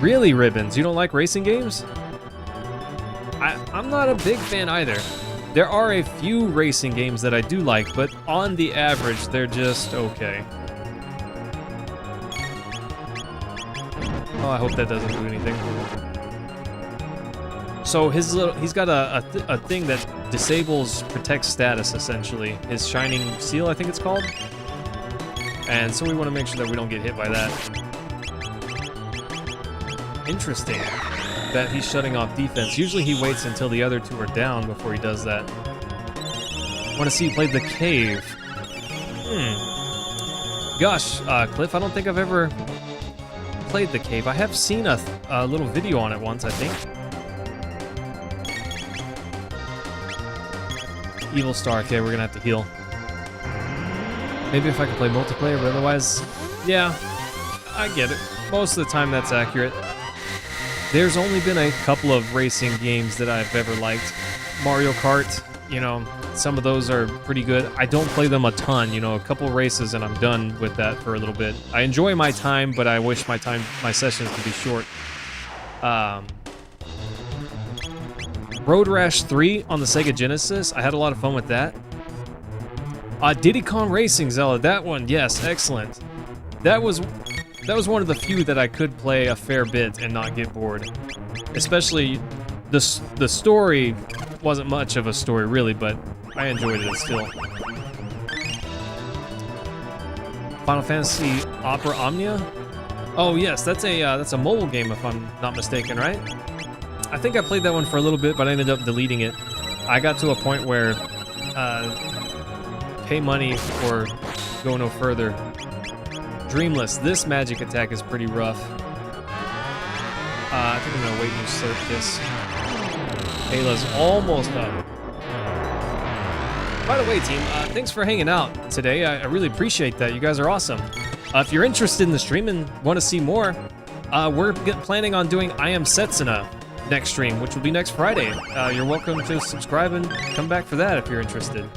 Really, Ribbons? You don't like racing games? I'm not a big fan either. There are a few racing games that I do like, but on the average, they're just okay. Oh, I hope that doesn't do anything. So he's got a thing that disables protect status, essentially. His shining seal, I think it's called. And so we want to make sure that we don't get hit by that. Interesting that he's shutting off defense. Usually he waits until the other two are down before he does that. I want to see you play the cave. Gosh, Cliff, I don't think I've ever played the cave. I have seen a little video on it once, I think. Evil Star. Okay, we're gonna have to heal. Maybe if I could play multiplayer, but otherwise, yeah, I get it. Most of the time that's accurate. There's only been a couple of racing games that I've ever liked. Mario Kart, you know, some of those are pretty good. I don't play them a ton, you know, a couple races and I'm done with that for a little bit. I enjoy my time, but I wish my sessions could be short. Road Rash 3 on the Sega Genesis. I had a lot of fun with that. Diddy Kong Racing, Zella. That one, yes, excellent. That was one of the few that I could play a fair bit and not get bored. Especially the story wasn't much of a story really, but I enjoyed it still. Final Fantasy Opera Omnia. Oh yes, that's a mobile game if I'm not mistaken, right? I think I played that one for a little bit, but I ended up deleting it. I got to a point where pay money or go no further. Dreamless. This magic attack is pretty rough. I think I'm gonna wait and use Slurp Kiss. Ayla's almost up. By the way, team, thanks for hanging out today. I really appreciate that. You guys are awesome. If you're interested in the stream and want to see more, we're planning on doing I Am Setsuna next stream, which will be next Friday. You're welcome to subscribe and come back for that if you're interested.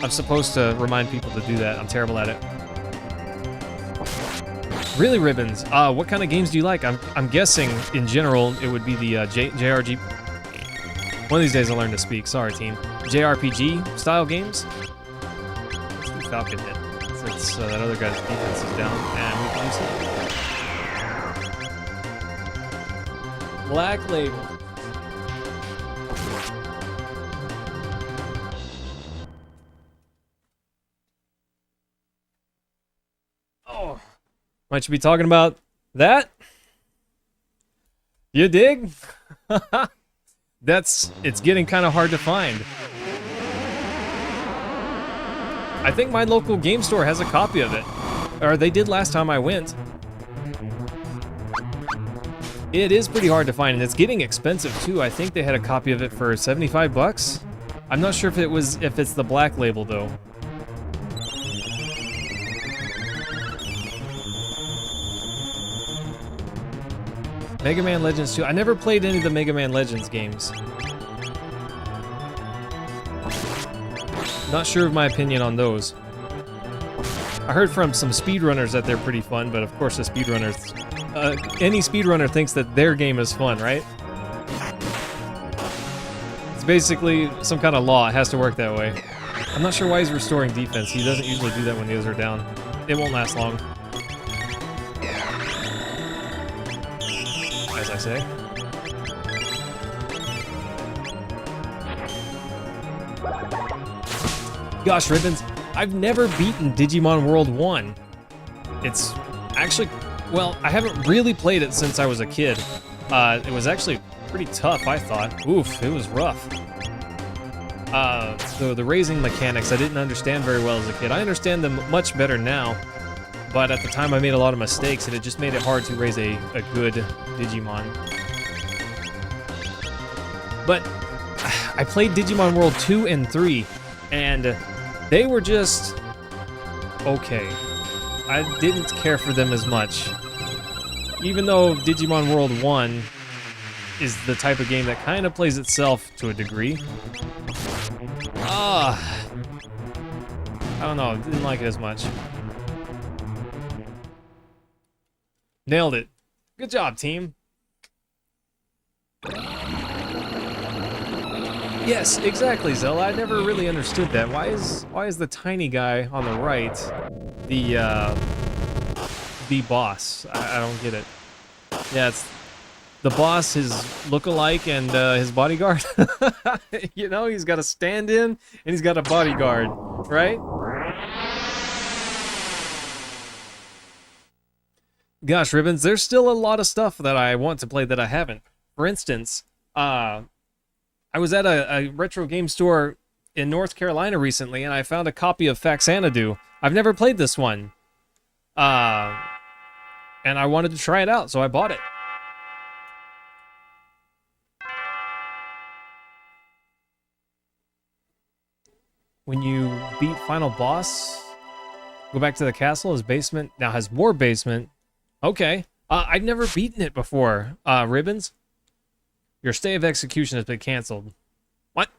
I'm supposed to remind people to do that. I'm terrible at it. Really, Ribbons? What kind of games do you like? I'm guessing, in general, it would be the JRG... One of these days I'll learn to speak. Sorry, team. JRPG style games? Let's do Falcon hit. Since that other guy's defense is down. And we can use it. Black Label. Oh. Might you be talking about that? You dig? It's getting kind of hard to find. I think my local game store has a copy of it. Or they did last time I went. It is pretty hard to find, and it's getting expensive too. I think they had a copy of it for 75 bucks. I'm not sure if it's the Black Label though. Mega Man Legends 2. I never played any of the Mega Man Legends games. Not sure of my opinion on those. I heard from some speedrunners that they're pretty fun, but of course the speedrunners... any speedrunner thinks that their game is fun, right? It's basically some kind of law. It has to work that way. I'm not sure why he's restoring defense. He doesn't usually do that when the others are down. It won't last long. As I say. Gosh, Ribbons, I've never beaten Digimon World 1. It's actually, well, I haven't really played it since I was a kid. It was actually pretty tough, I thought. Oof, it was rough. So the raising mechanics I didn't understand very well as a kid. I understand them much better now. But at the time I made a lot of mistakes and it just made it hard to raise a good Digimon. But I played Digimon World 2 and 3 and they were just okay. I didn't care for them as much. Even though Digimon World 1 is the type of game that kind of plays itself to a degree. I don't know, didn't like it as much. Nailed it. Good job, team. Yes, exactly, Zella. I never really understood that. Why is the tiny guy on the right the boss? I don't get it. Yeah, the boss, his look-alike, and his bodyguard. You know, he's got a stand-in and he's got a bodyguard, right? Gosh, Ribbons, there's still a lot of stuff that I want to play that I haven't. For instance, I was at a retro game store in North Carolina recently, and I found a copy of Faxanadu. I've never played this one. And I wanted to try it out, so I bought it. When you beat final boss, go back to the castle. His basement now has more basement. Okay. I've never beaten it before, Ribbons. Your stay of execution has been canceled. What?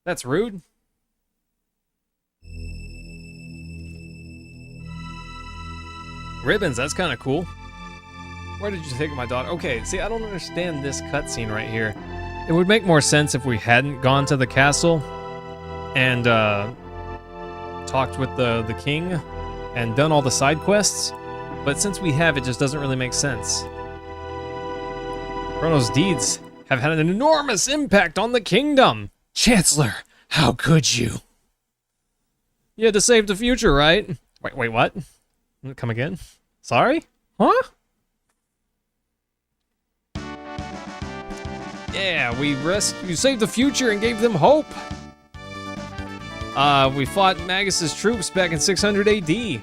That's rude. Ribbons, that's kind of cool. Where did you take my daughter? Okay, see, I don't understand this cutscene right here. It would make more sense if we hadn't gone to the castle and talked with the king and done all the side quests. But since we have, it just doesn't really make sense. Chrono's deeds have had an enormous impact on the kingdom. Chancellor, how could you? You had to save the future, right? Wait, what? Come again? Sorry? Huh? Yeah, you saved the future and gave them hope. We fought Magus's troops back in 600 AD.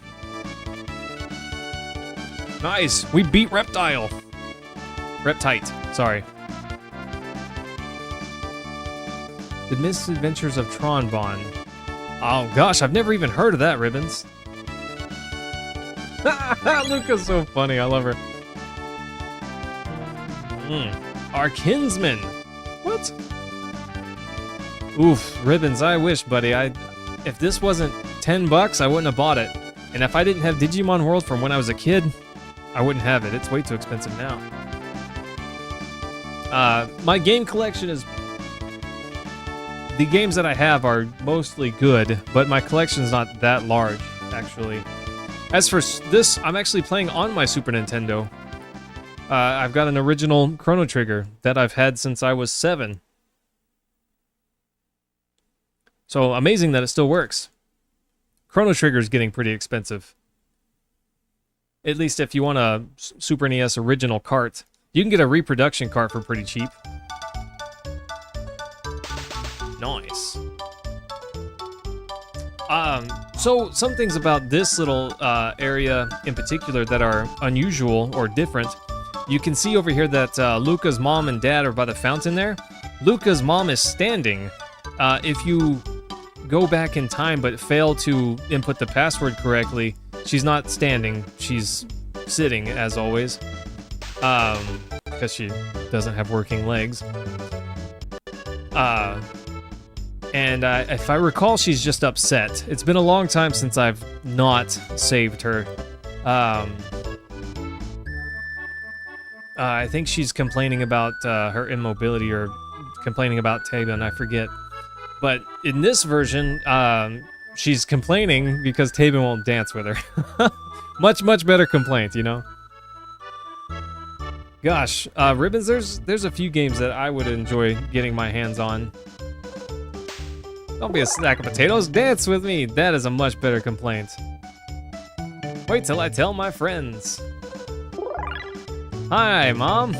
Nice. We beat Reptile. Reptite, sorry. The Misadventures of Tronbon. Oh gosh, I've never even heard of that, Ribbons. Luca's so funny, I love her. Our kinsman. What? Oof, Ribbons, I wish, buddy. If this wasn't $10, I wouldn't have bought it. And if I didn't have Digimon World from when I was a kid, I wouldn't have it. It's way too expensive now. My game collection is... The games that I have are mostly good, but my collection's not that large, actually. As for this, I'm actually playing on my Super Nintendo. I've got an original Chrono Trigger that I've had since I was 7. So amazing that it still works. Chrono Trigger is getting pretty expensive. At least if you want a Super NES original cart. You can get a reproduction cart for pretty cheap. Nice. So some things about this little area in particular that are unusual or different. You can see over here that Luca's mom and dad are by the fountain there. Luca's mom is standing. If you go back in time but fail to input the password correctly, she's not standing. She's sitting, as always. Because she doesn't have working legs. And if I recall, she's just upset. It's been a long time since I've not saved her. I think she's complaining about her immobility or complaining about Taban, I forget. But in this version, she's complaining because Taban won't dance with her. Much better complaint, you know? Gosh, Ribbons, there's a few games that I would enjoy getting my hands on. Don't be a sack of potatoes, dance with me! That is a much better complaint. Wait till I tell my friends. Hi, Mom.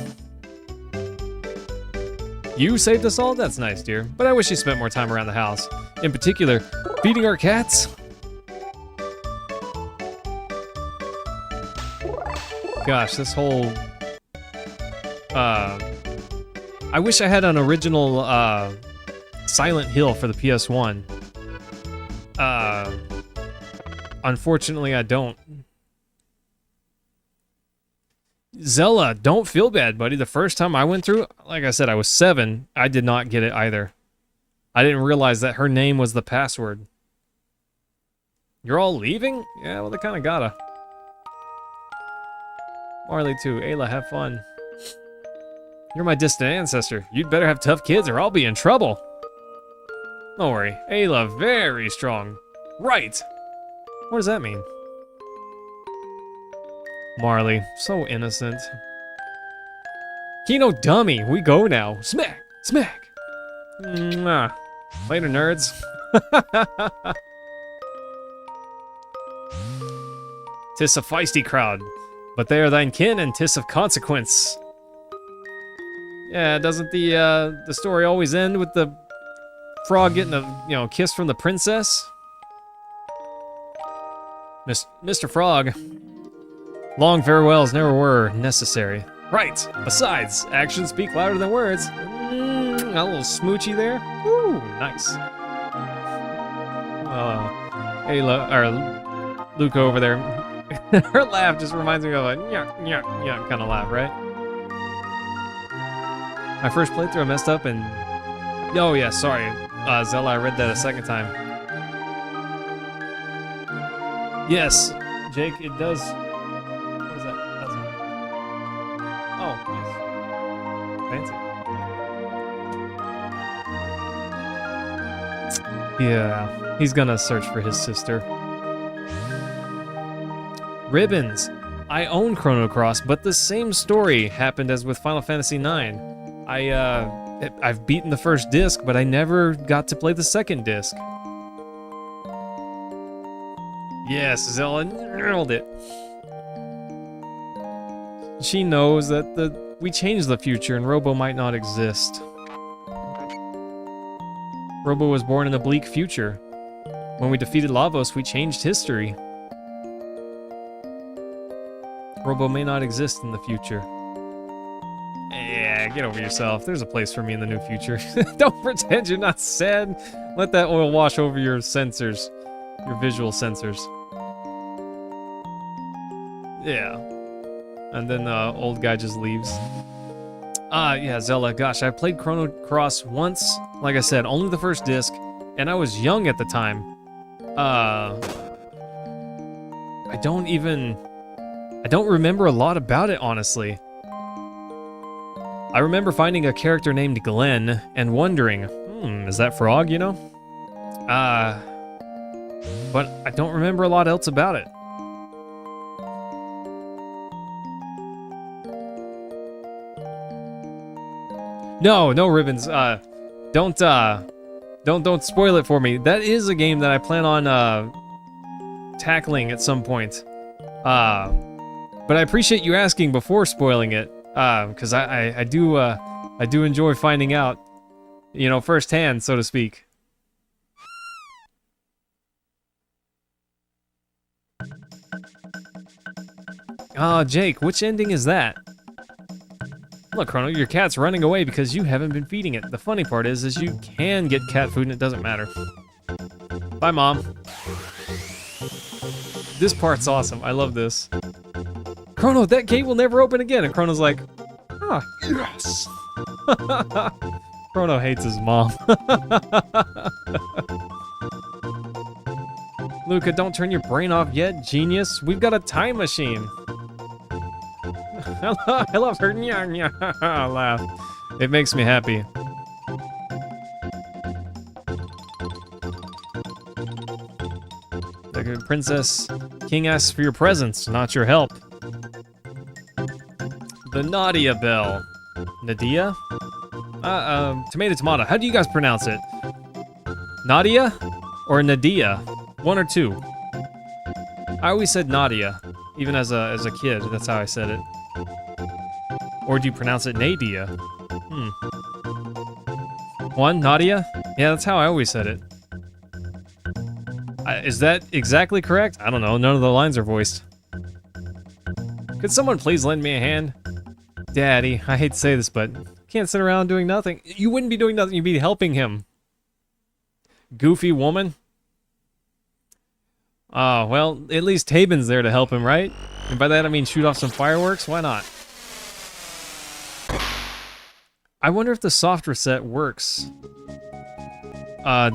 You saved us all? That's nice, dear. But I wish you spent more time around the house. In particular, feeding our cats. Gosh, this whole... I wish I had an original, Silent Hill for the PS1. Unfortunately, I don't. Zella, don't feel bad, buddy. The first time I went through, like I said, I was 7. I did not get it either. I didn't realize that her name was the password. You're all leaving? Yeah, well, they kind of gotta. Marley, too. Ayla, have fun. You're my distant ancestor. You'd better have tough kids or I'll be in trouble. Don't worry. Ayla, very strong. Right. What does that mean? Marley, so innocent. Kino dummy, we go now. Smack, smack. Mwah. Later, nerds. 'Tis a feisty crowd, but they are thine kin, and 'tis of consequence. Yeah, doesn't the story always end with the frog getting a kiss from the princess? Mr. Frog, long farewells never were necessary. Right. Besides, actions speak louder than words. A little smoochy there. Ooh, nice. Hey, Luca over there. Her laugh just reminds me of a nyah, nyah, nyah kind of laugh, right? My first playthrough I messed up and... Oh yeah, sorry. Zella, I read that a second time. Yes, Jake, it does... What is that? That's... Oh, nice. Fancy. Yeah, he's gonna search for his sister. Ribbons. I own Chrono Cross, but the same story happened as with Final Fantasy IX. I've beaten the first disc, but I never got to play the second disc. Yes, Zella nailed it. She knows that we changed the future and Robo might not exist. Robo was born in a bleak future. When we defeated Lavos, we changed history. Robo may not exist in the future. Yeah, get over yourself. There's a place for me in the new future. Don't pretend you're not sad. Let that oil wash over your sensors. Your visual sensors. Yeah. And then the old guy just leaves. Yeah, Zella, gosh, I played Chrono Cross once. Like I said, only the first disc. And I was young at the time. I don't remember a lot about it, honestly. I remember finding a character named Glenn and wondering, is that Frog, you know? But I don't remember a lot else about it. No, Ribbons. Don't spoil it for me. That is a game that I plan on tackling at some point. But I appreciate you asking before spoiling it, because I do enjoy finding out, you know, firsthand, so to speak. Jake, which ending is that? Look, Chrono, your cat's running away because you haven't been feeding it. The funny part is you can get cat food and it doesn't matter. Bye, Mom. This part's awesome. I love this. Chrono, that gate will never open again. And Chrono's like, yes. Chrono hates his mom. Luca, don't turn your brain off yet, genius. We've got a time machine. I love her laugh. It makes me happy. The Princess King asks for your presence, not your help. The Nadia Bell. Nadia? Tomato. How do you guys pronounce it? Nadia or Nadia? One or two? I always said Nadia, even as a kid. That's how I said it. Or do you pronounce it Nadia? One, Nadia? Yeah, that's how I always said it. Is that exactly correct? I don't know. None of the lines are voiced. Could someone please lend me a hand? Daddy, I hate to say this, but can't sit around doing nothing. You wouldn't be doing nothing. You'd be helping him. Goofy woman. Well, at least Tabin's there to help him, right? And by that I mean shoot off some fireworks. Why not? I wonder if the soft reset works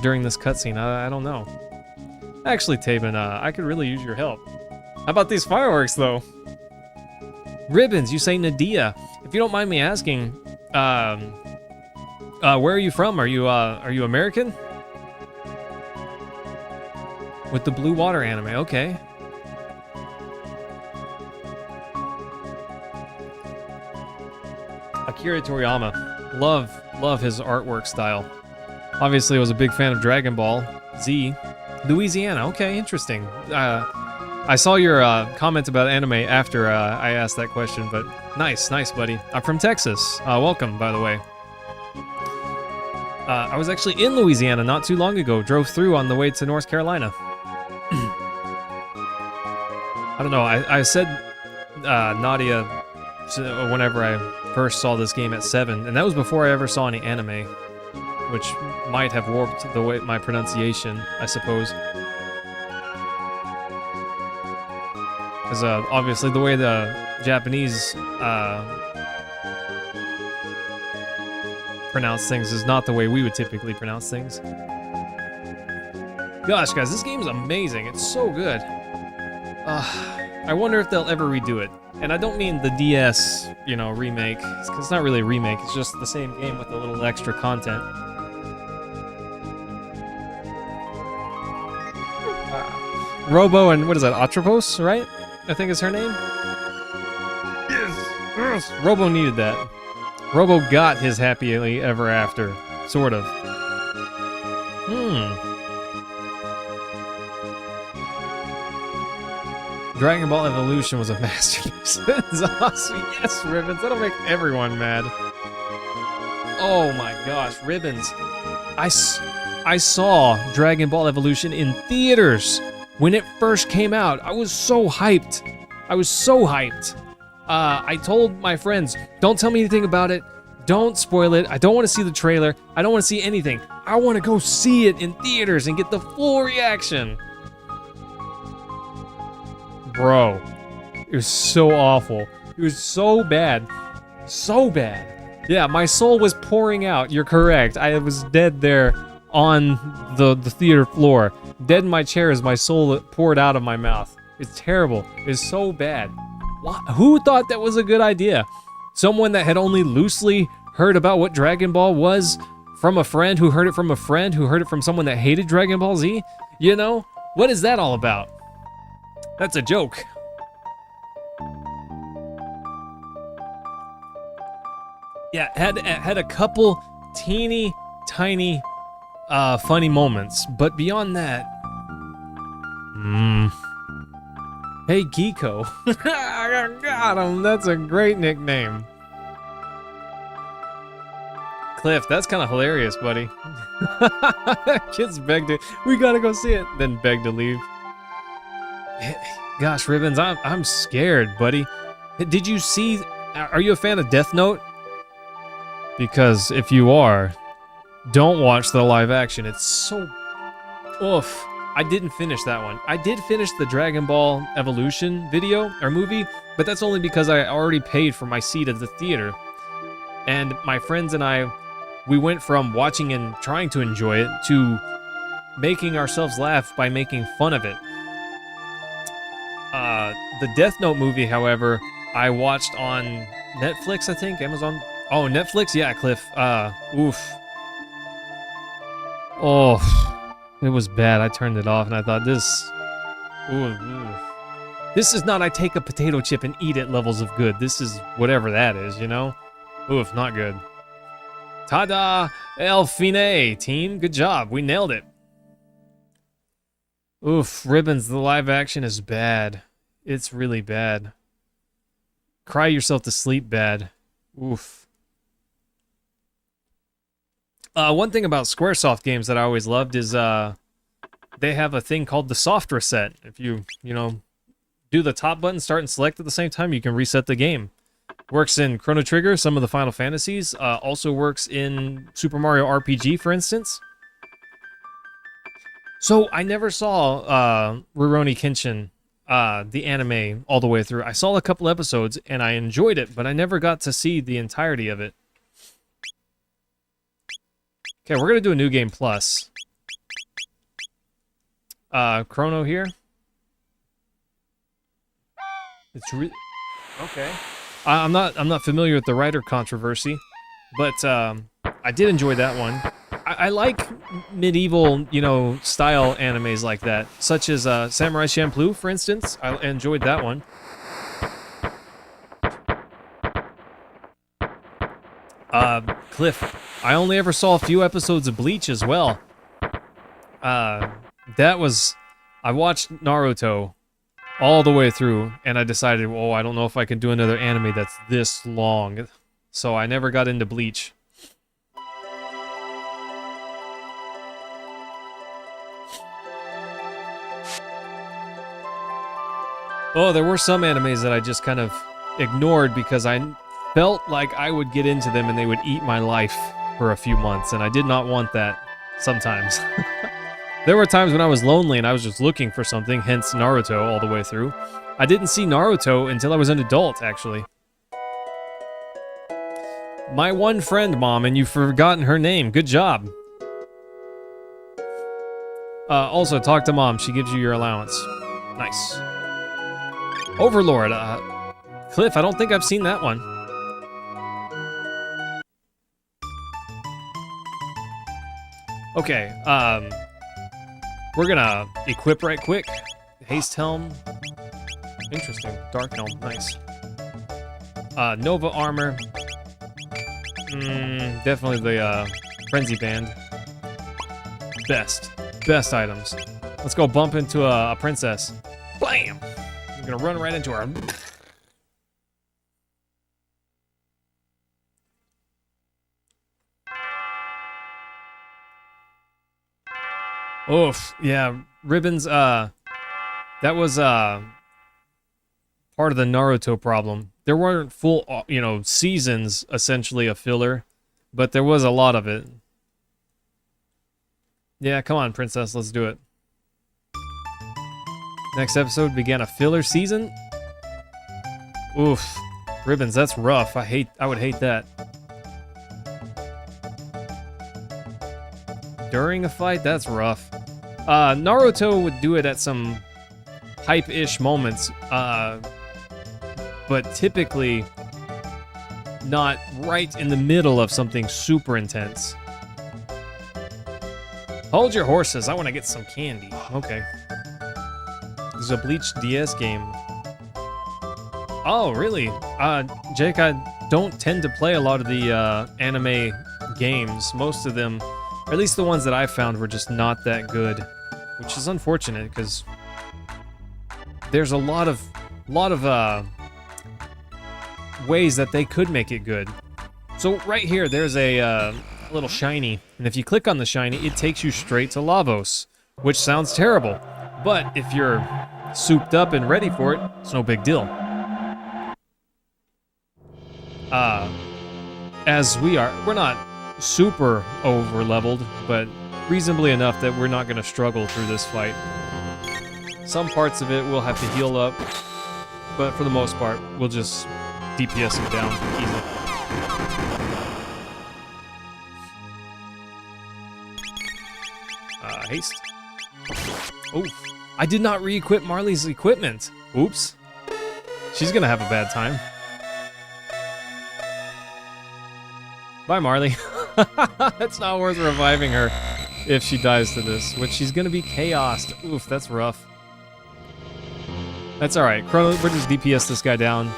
during this cutscene. I don't know. Actually, Tabin, I could really use your help. How about these fireworks, though? Ribbons, you say Nadia. If you don't mind me asking, where are you from? Are you American? With the Blue Water anime, okay. Akira Toriyama. Love his artwork style. Obviously, I was a big fan of Dragon Ball Z. Louisiana, okay, interesting. I saw your comment about anime after I asked that question, but nice, buddy. I'm from Texas. Welcome, by the way. I was actually in Louisiana not too long ago. Drove through on the way to North Carolina. I don't know, I said Nadia whenever I first saw this game at 7, and that was before I ever saw any anime, which might have warped the way my pronunciation, I suppose. Because obviously the way the Japanese pronounce things is not the way we would typically pronounce things. Gosh, guys, this game is amazing. It's so good. I wonder if they'll ever redo it. And I don't mean the DS, remake. It's not really a remake. It's just the same game with a little extra content. Robo and, what is that, Atropos, right? I think is her name? Yes! Robo needed that. Robo got his happily ever after. Sort of. Dragon Ball Evolution was a masterpiece. That's awesome. Yes, Ribbons. That'll make everyone mad. Oh my gosh, Ribbons. I saw Dragon Ball Evolution in theaters when it first came out. I was so hyped. I told my friends, don't tell me anything about it. Don't spoil it. I don't want to see the trailer. I don't want to see anything. I want to go see it in theaters and get the full reaction. Bro, it was so awful. It was so bad. So bad. Yeah, my soul was pouring out. You're correct. I was dead there on the theater floor. Dead in my chair as my soul poured out of my mouth. It's terrible. It's so bad. Who thought that was a good idea? Someone that had only loosely heard about what Dragon Ball was from a friend who heard it from a friend who heard it from someone that hated Dragon Ball Z? What is that all about? That's a joke. Yeah, had a couple teeny tiny funny moments, but beyond that, Hey Geeko. I got him. That's a great nickname. Cliff, that's kind of hilarious, buddy. Kids begged to, we gotta go see it, then begged to leave. Gosh, Ribbons, I'm scared, buddy. Did you see, are you a fan of Death Note? Because if you are, don't watch the live action. It's so, oof. I didn't finish that one. I did finish the Dragon Ball Evolution video, or movie, but that's only because I already paid for my seat at the theater. And my friends and I, we went from watching and trying to enjoy it to making ourselves laugh by making fun of it. The Death Note movie, however, I watched on Netflix, I think, Amazon. Oh, Netflix? Yeah, Cliff. Oof. Oh, it was bad. I turned it off and I thought this... Ooh. This is not I take a potato chip and eat it levels of good. This is whatever that is, Oof, not good. Ta-da! El Fine, team. Good job. We nailed it. Oof, Ribbons, the live action is bad. It's really bad. Cry yourself to sleep bad. Oof. One thing about Squaresoft games that I always loved is they have a thing called the soft reset. If you do the top button, start and select at the same time, you can reset the game. Works in Chrono Trigger, some of the Final Fantasies. Also works in Super Mario RPG, for instance. So I never saw Rurouni Kenshin, the anime, all the way through. I saw a couple episodes and I enjoyed it, but I never got to see the entirety of it. Okay, we're gonna do a new game plus. Chrono here. It's okay. I'm not familiar with the writer controversy, but I did enjoy that one. I like medieval, style animes like that, such as Samurai Champloo, for instance. I enjoyed that one. Cliff, I only ever saw a few episodes of Bleach as well. I watched Naruto all the way through, and I decided, oh, I don't know if I can do another anime that's this long. So I never got into Bleach. Oh, there were some animes that I just kind of ignored because I felt like I would get into them and they would eat my life for a few months, and I did not want that sometimes. There were times when I was lonely and I was just looking for something, hence Naruto all the way through. I didn't see Naruto until I was an adult, actually. My one friend, Mom, and you've forgotten her name. Good job. Also, talk to Mom. She gives you your allowance. Nice. Overlord. Cliff, I don't think I've seen that one. Okay, we're gonna equip right quick. Haste Helm. Interesting. Dark Helm. Nice. Nova Armor. Definitely the Frenzy Band. Best items. Let's go bump into a princess. Bam! I'm gonna run right into her. Oof, yeah, Ribbons, that was, part of the Naruto problem. There weren't full, seasons, essentially, of filler, but there was a lot of it. Yeah, come on, princess, let's do it. Next episode began a filler season? Oof, Ribbons, that's rough. I would hate that. During a fight? That's rough. Naruto would do it at some hype-ish moments, but typically not right in the middle of something super intense. Hold your horses, I want to get some candy. Okay. This is a Bleach DS game. Oh, really? Jake, I don't tend to play a lot of the anime games. Most of them, or at least the ones that I found, were just not that good, which is unfortunate because there's a lot of ways that they could make it good. So right here, there's a little shiny, and if you click on the shiny, it takes you straight to Lavos, which sounds terrible, but if you're souped up and ready for it, it's no big deal. As we're not super over leveled, but reasonably enough that we're not going to struggle through this fight. Some parts of it we'll have to heal up, but for the most part, we'll just DPS him down easy. Haste. Oh, I did not re-equip Marley's equipment. Oops. She's gonna have a bad time. Bye, Marley. It's not worth reviving her if she dies to this, which she's gonna be chaosed. Oof, that's rough. That's alright. Chrono, we're just DPS this guy down.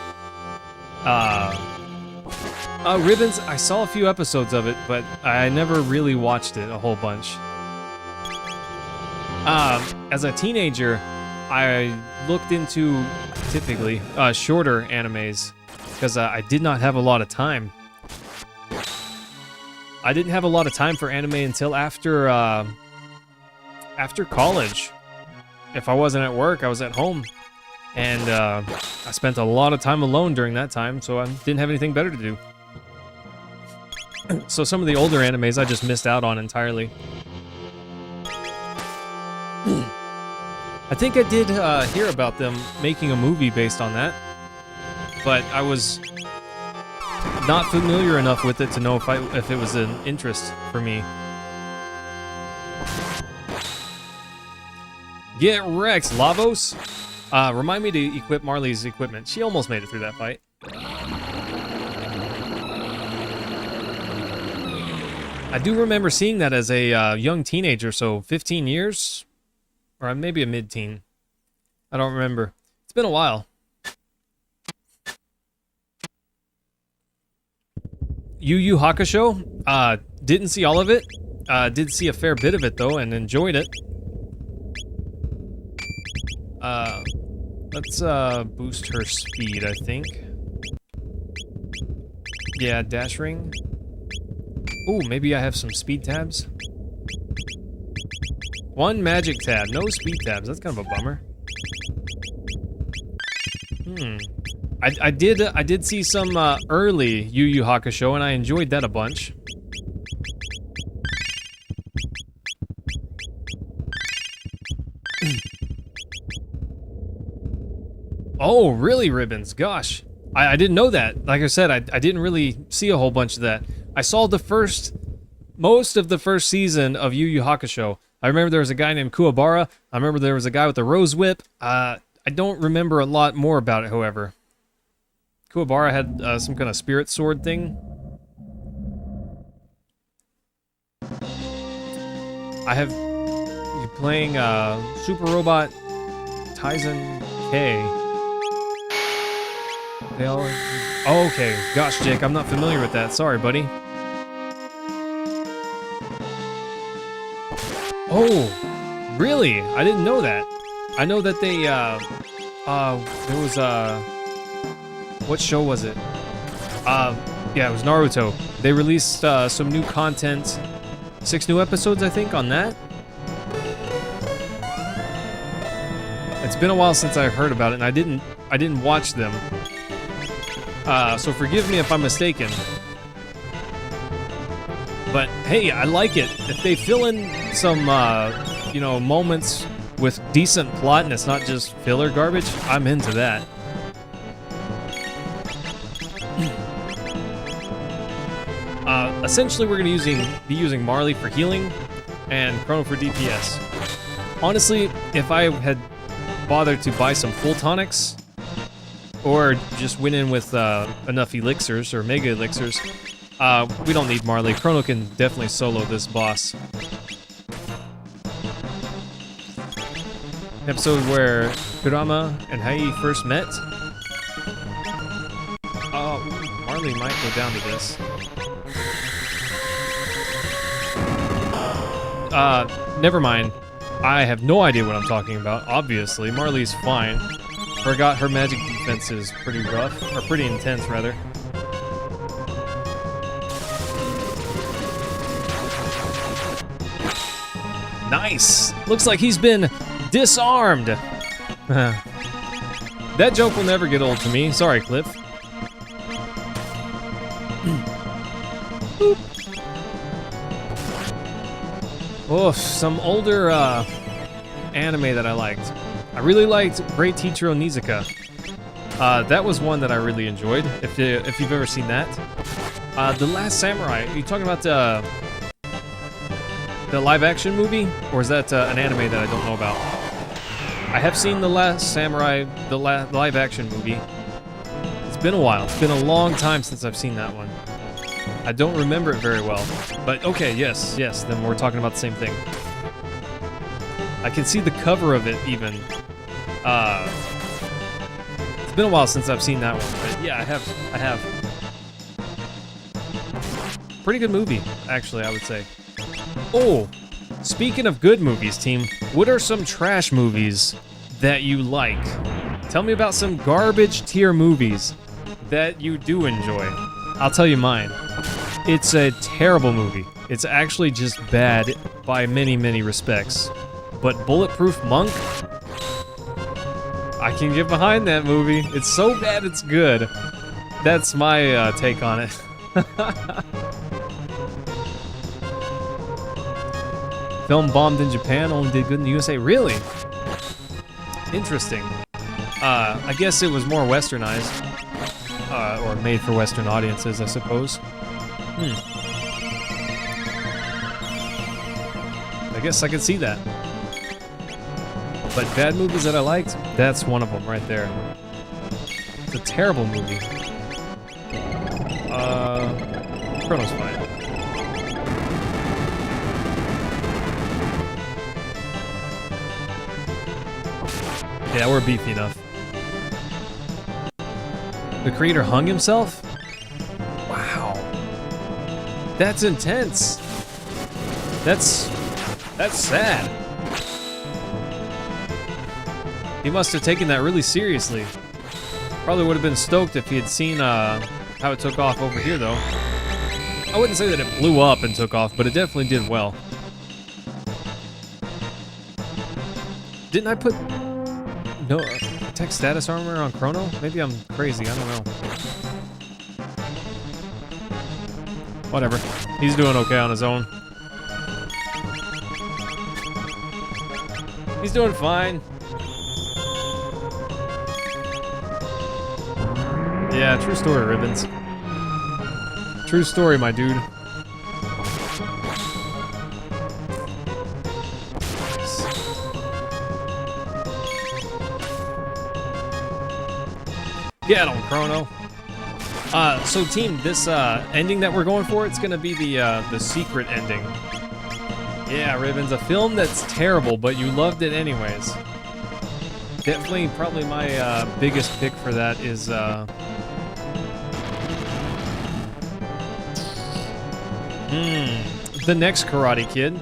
Ribbons, I saw a few episodes of it, but I never really watched it a whole bunch. As a teenager, I looked into, typically, shorter animes, because I did not have a lot of time. I didn't have a lot of time for anime until after college. If I wasn't at work, I was at home. And I spent a lot of time alone during that time, so I didn't have anything better to do. So some of the older animes I just missed out on entirely. I think I did hear about them making a movie based on that, but I was not familiar enough with it to know if it was an interest for me. Get wrecked, Lavos! Remind me to equip Marley's equipment. She almost made it through that fight. I do remember seeing that as a young teenager, so 15 years? Or maybe a mid-teen. I don't remember. It's been a while. Yu Yu Hakusho. Didn't see all of it. Did see a fair bit of it though, and enjoyed it. Let's boost her speed, I think. Yeah, dash ring. Ooh, maybe I have some speed tabs. One magic tab, no speed tabs. That's kind of a bummer. I did see some early Yu Yu Hakusho, and I enjoyed that a bunch. Oh, really, Ribbons? Gosh, I didn't know that. Like I said, I didn't really see a whole bunch of that. I saw most of the first season of Yu Yu Hakusho. I remember there was a guy named Kuwabara. I remember there was a guy with a rose whip. I don't remember a lot more about it, however. Kuwabara had some kind of spirit sword thing. I have you playing Super Robot Tizen K. They all. Oh, okay. Gosh, Jake, I'm not familiar with that. Sorry, buddy. Oh, really? I didn't know that. I know that they, there was, what show was it? Yeah, it was Naruto. They released, some new content, 6 new episodes, I think, on that. It's been a while since I heard about it, and I didn't watch them. So forgive me if I'm mistaken. But hey, I like it. If they fill in some, you know, moments with decent plot and it's not just filler garbage, I'm into that. Essentially, we're gonna be using Marley for healing and Chrono for DPS. Honestly, if I had bothered to buy some full tonics, or just went in with enough elixirs or mega elixirs, we don't need Marley. Chrono can definitely solo this boss. Episode where Kurama and Hai first met. Marley might go down to this. Never mind. I have no idea what I'm talking about, obviously. Marley's fine. Forgot her magic defense is pretty rough, or pretty intense, rather. Nice! Looks like he's been disarmed! That joke will never get old to me. Sorry, Cliff. Oh, some older anime that I liked. I really liked Great Teacher Onizuka. That was one that I really enjoyed, if you've ever seen that. The Last Samurai, are you talking about the live-action movie? Or is that an anime that I don't know about? I have seen The Last Samurai, the live-action movie. It's been a while. It's been a long time since I've seen that one. I don't remember it very well. But okay, yes, then we're talking about the same thing. I can see the cover of it even. It's been a while since I've seen that one, but yeah, I have. Pretty good movie, actually, I would say. Oh, speaking of good movies, team, what are some trash movies that you like? Tell me about some garbage tier movies that you do enjoy. I'll tell you mine. It's a terrible movie. It's actually just bad by many, many respects. But Bulletproof Monk, I can get behind that movie. It's so bad it's good. That's my take on it. Film bombed in Japan, only did good in the USA. Really? Interesting. I guess it was more westernized. Or made for Western audiences, I suppose. I guess I could see that. But bad movies that I liked, that's one of them right there. It's a terrible movie. Chrono's fine. Yeah, we're beefy enough. The creator hung himself? Wow. That's intense. That's sad. He must have taken that really seriously. Probably would have been stoked if he had seen how it took off over here, though. I wouldn't say that it blew up and took off, but it definitely did well. Didn't I put no tech status armor on Chrono? Maybe I'm crazy, I don't know. Whatever. He's doing okay on his own. He's doing fine. Yeah, true story, Ribbons. True story, my dude. Get him, Chrono. So team, this ending that we're going for, it's gonna be the secret ending. Yeah, Ribbons, a film that's terrible, but you loved it anyways. Definitely, probably my biggest pick for that is the next Karate Kid.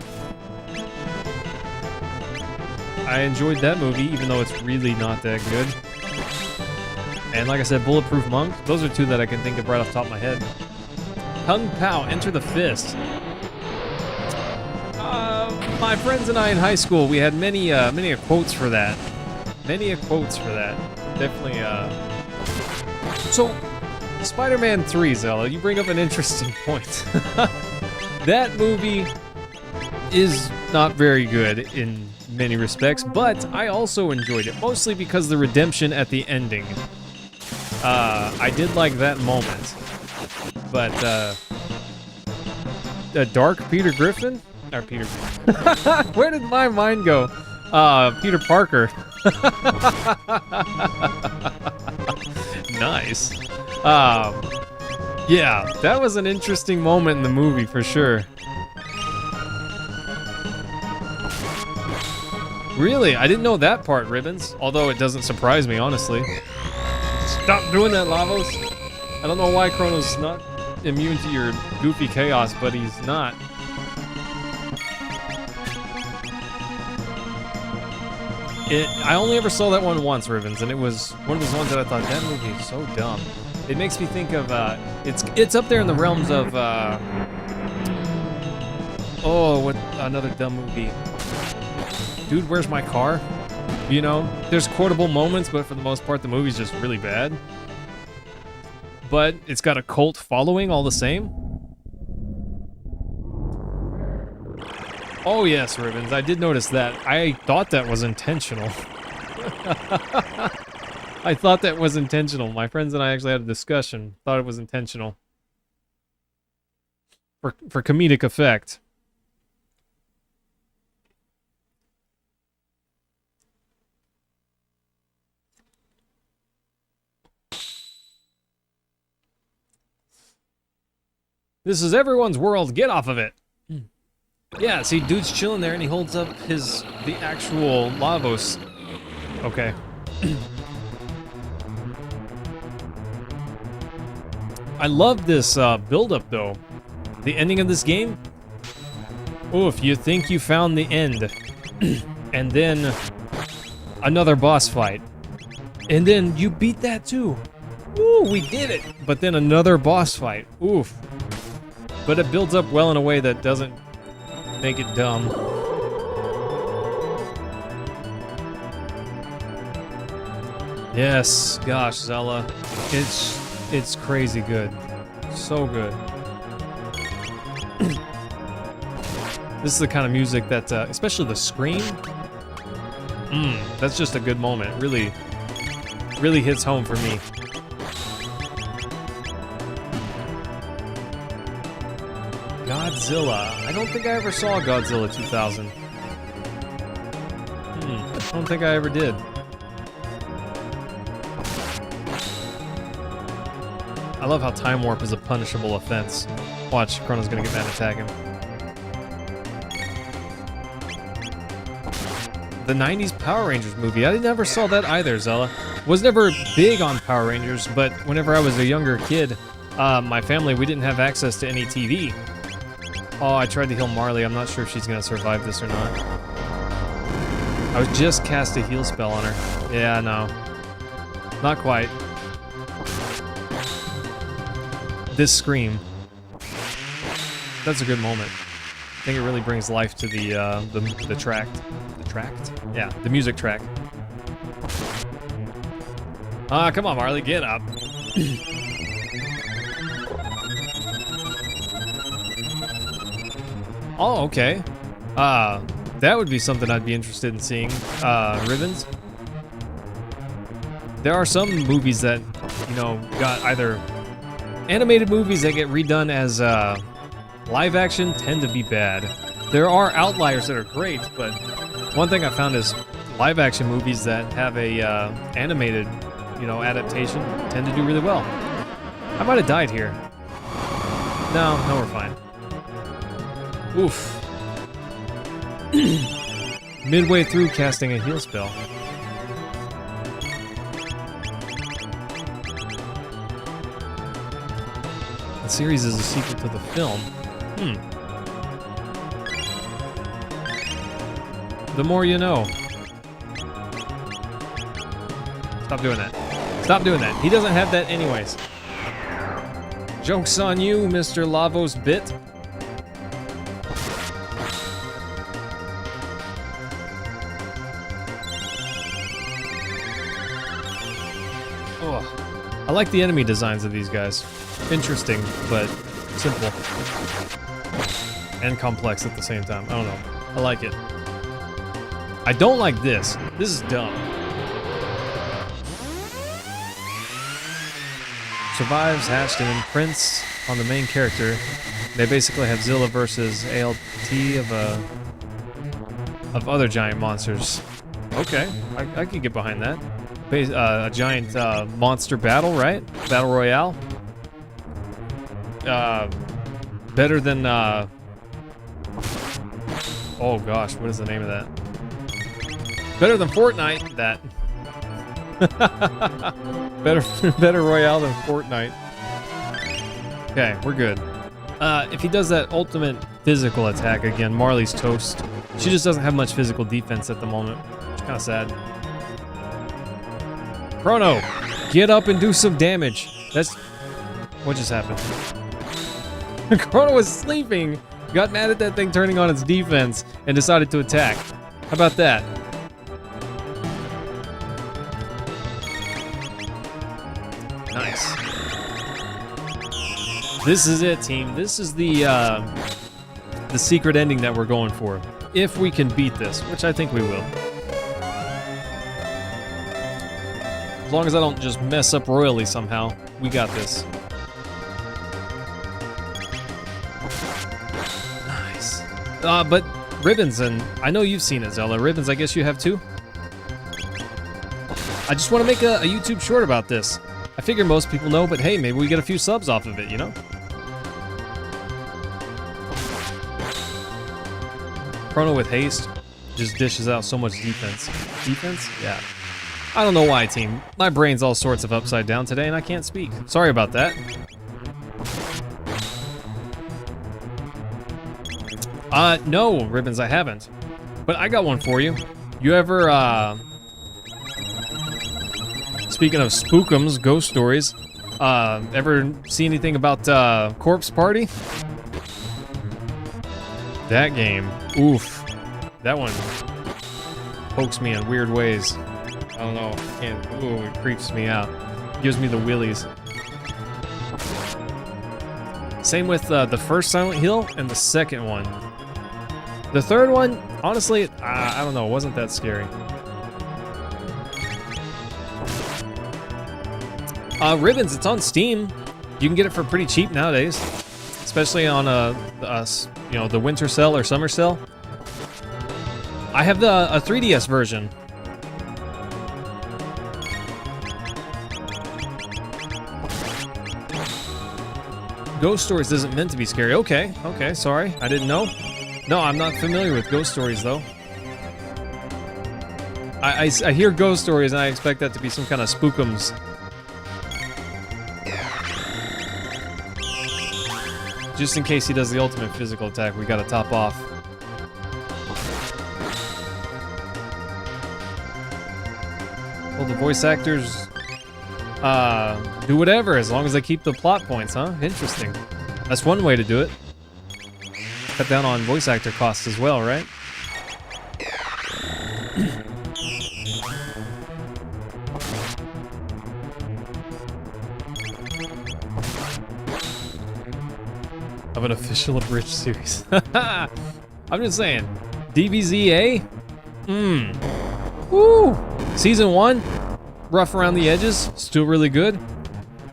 I enjoyed that movie, even though it's really not that good. And like I said, Bulletproof Monk, those are two that I can think of right off the top of my head. Kung Pao, Enter the Fist. My friends and I in high school, we had many quotes for that. Many quotes for that. Definitely, So, Spider-Man 3, Zella, you bring up an interesting point. That movie is not very good in many respects, but I also enjoyed it, mostly because of the redemption at the ending. I did like that moment. But, Dark Peter Griffin? Or Peter... Where did my mind go? Peter Parker. Nice. Yeah, that was an interesting moment in the movie for sure. Really? I didn't know that part, Ribbons. Although it doesn't surprise me, honestly. Stop doing that, Lavos. I don't know why Chrono's not immune to your goofy chaos, but he's not. I only ever saw that one once, Ribbons, and it was one of those ones that I thought, that movie is so dumb. It makes me think of, it's up there in the realms of, oh, what, another dumb movie. Dude, Where's My Car? You know, there's quotable moments, but for the most part, the movie's just really bad. But it's got a cult following all the same. Oh yes, Ribbons, I did notice that. I thought that was intentional. I thought that was intentional. My friends and I actually had a discussion. Thought it was intentional. For comedic effect. This is everyone's world. Get off of it. Yeah, see, dude's chilling there, and he holds up the actual Lavos. Okay. I love this build-up, though. The ending of this game. Oof, you think you found the end. And then another boss fight. And then you beat that, too. Ooh, we did it. But then another boss fight. Oof. But it builds up well in a way that doesn't make it dumb. Yes, gosh, Zella. It's crazy good. So good. This is the kind of music that, especially the scream, that's just a good moment. Really, really hits home for me. Godzilla. I don't think I ever saw Godzilla 2000. I don't think I ever did. I love how time warp is a punishable offense. Watch, Chrono's gonna get mad and attack him. The 90s Power Rangers movie. I never saw that either, Zella. Was never big on Power Rangers, but whenever I was a younger kid, my family, we didn't have access to any TV. Oh, I tried to heal Marley. I'm not sure if she's gonna survive this or not. I was just cast a heal spell on her. Yeah, no. Not quite. This scream. That's a good moment. I think it really brings life to the tract. The tract? Yeah, the music track. Ah, come on, Marley, get up. Oh, okay. That would be something I'd be interested in seeing. Ribbons. There are some movies that, you know, got either animated movies that get redone as live action tend to be bad. There are outliers that are great, but one thing I found is live action movies that have a animated, you know, adaptation tend to do really well. I might have died here. No, we're fine. Oof. Midway through casting a heal spell. The series is a sequel to the film. The more you know. Stop doing that. Stop doing that. He doesn't have that anyways. Joke's on you, Mr. Lavos Bit. Oh, I like the enemy designs of these guys. Interesting, but simple. And complex at the same time. I don't know. I like it. I don't like this. This is dumb. Survives, hatched, and imprints on the main character. They basically have Zilla versus ALT of other giant monsters. Okay, I can get behind that. A giant monster battle, right? Battle Royale. Better than oh gosh, what is the name of that? Better than Fortnite. That. better Royale than Fortnite. Okay, we're good. If he does that ultimate physical attack again, Marley's toast. She just doesn't have much physical defense at the moment. It's kind of sad. Chrono, get up and do some damage. That's what just happened. Chrono was sleeping, got mad at that thing turning on its defense, and decided to attack. How about that? Nice. This is it, team. This is the secret ending that we're going for. If we can beat this, which I think we will. As long as I don't just mess up royally somehow, we got this. Nice. But Ribbons, and I know you've seen it, Zelda. Ribbons, I guess you have too? I just want to make a YouTube short about this. I figure most people know, but hey, maybe we get a few subs off of it, you know? Chrono with haste just dishes out so much defense. Defense? Yeah. I don't know why, team. My brain's all sorts of upside down today and I can't speak. Sorry about that. No, Ribbons, I haven't. But I got one for you. You ever, speaking of spookums, ghost stories, ever see anything about, Corpse Party? That game, oof. That one pokes me in weird ways. I don't know, ooh, it creeps me out. Gives me the willies. Same with the first Silent Hill and the second one. The third one, honestly, I don't know, it wasn't that scary. Ribbons, it's on Steam. You can get it for pretty cheap nowadays, especially on you know, the winter sale or summer sale. I have a 3DS version. Ghost Stories isn't meant to be scary. Okay, sorry, I didn't know. No, I'm not familiar with Ghost Stories though. I hear Ghost Stories and I expect that to be some kind of spookums. Just in case he does the ultimate physical attack, we gotta top off. Well, the voice actors do whatever as long as they keep the plot points, huh? Interesting. That's one way to do it. Cut down on voice actor costs as well, right? Of an official abridged series. I'm just saying. DBZA? Woo! Season 1, rough around the edges, still really good.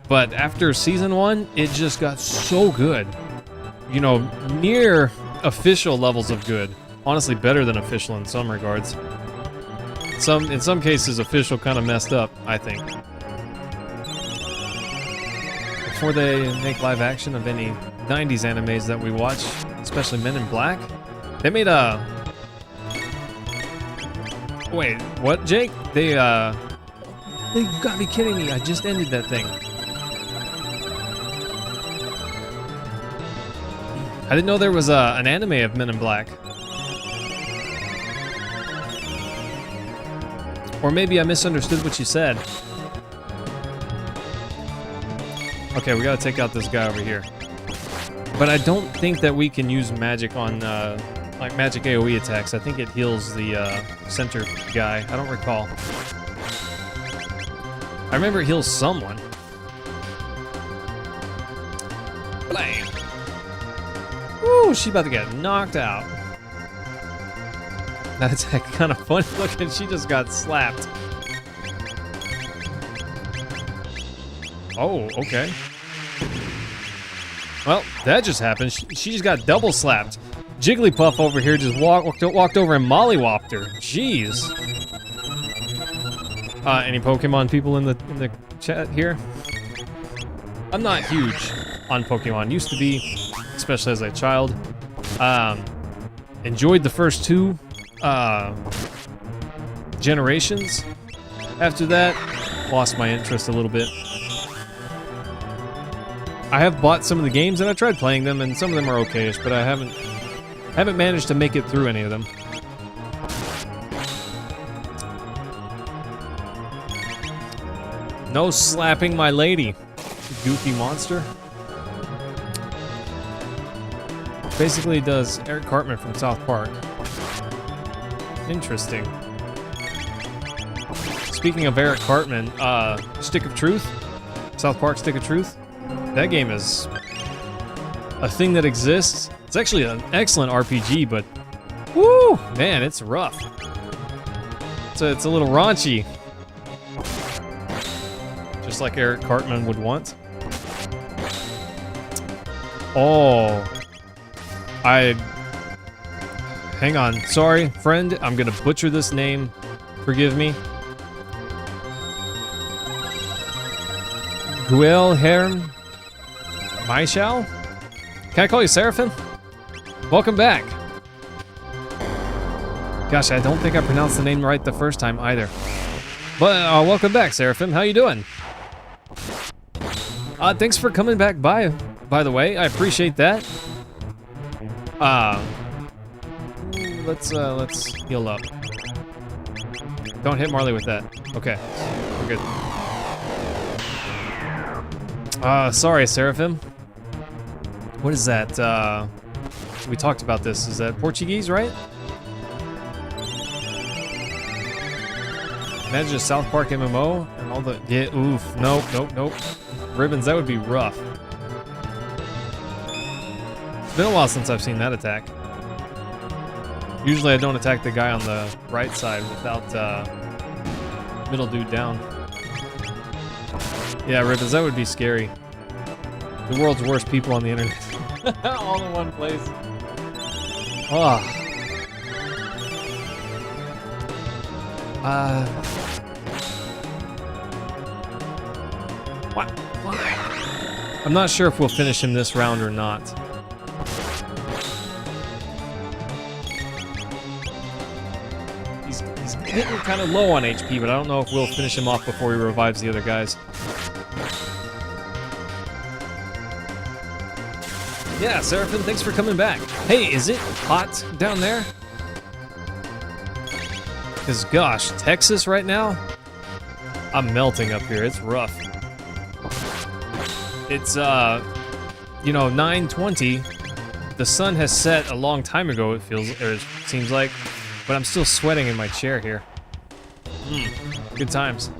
But after season 1, it just got so good. You know, near official levels of good. Honestly, better than official in some regards. In some cases, official kind of messed up, I think. Before they make live action of any 90s animes that we watch, especially Men in Black, they made a... Wait, what, Jake? They gotta be kidding me, I just ended that thing. I didn't know there was an anime of Men in Black. Or maybe I misunderstood what you said. Okay, we gotta take out this guy over here. But I don't think that we can use magic on, like magic AoE attacks. I think it heals the center guy. I don't recall. I remember it heals someone. Blam! Woo, she's about to get knocked out. That attack kind of funny looking. She just got slapped. Oh, okay. Well, that just happened. She just got double slapped. Jigglypuff over here just walked over and mollywopped her. Jeez. Any Pokemon people in the chat here? I'm not huge on Pokemon. Used to be, especially as a child. Enjoyed the first two generations. After that, lost my interest a little bit. I have bought some of the games and I tried playing them, and some of them are okayish, but I haven't managed to make it through any of them. No slapping my lady, goofy monster. Basically does Eric Cartman from South Park. Interesting. Speaking of Eric Cartman, Stick of Truth, South Park Stick of Truth. That game is a thing that exists. It's actually an excellent RPG, but woo, man, it's rough. It's a little raunchy, just like Eric Cartman would want. Oh, hang on. Sorry, friend. I'm gonna butcher this name. Forgive me. Guilherme Maishal? Can I call you Seraphim? Welcome back. Gosh, I don't think I pronounced the name right the first time either. But welcome back, Seraphim. How you doing? Thanks for coming back by the way. I appreciate that. Let's heal up. Don't hit Marley with that. Okay, we're good. Sorry, Seraphim. What is that? We talked about this. Is that Portuguese, right? Imagine a South Park MMO and all the... Yeah, oof. Nope. Ribbons, that would be rough. It's been a while since I've seen that attack. Usually I don't attack the guy on the right side without middle dude down. Yeah, Ribbons, that would be scary. The world's worst people on the internet. All in one place. Oh. What? Why? I'm not sure if we'll finish him this round or not. He's hitting kind of low on HP, but I don't know if we'll finish him off before he revives the other guys. Yeah, Seraphim, thanks for coming back. Hey, is it hot down there? Because, gosh, Texas right now? I'm melting up here. It's rough. It's, you know, 9:20. The sun has set a long time ago, it seems like. But I'm still sweating in my chair here. Good times.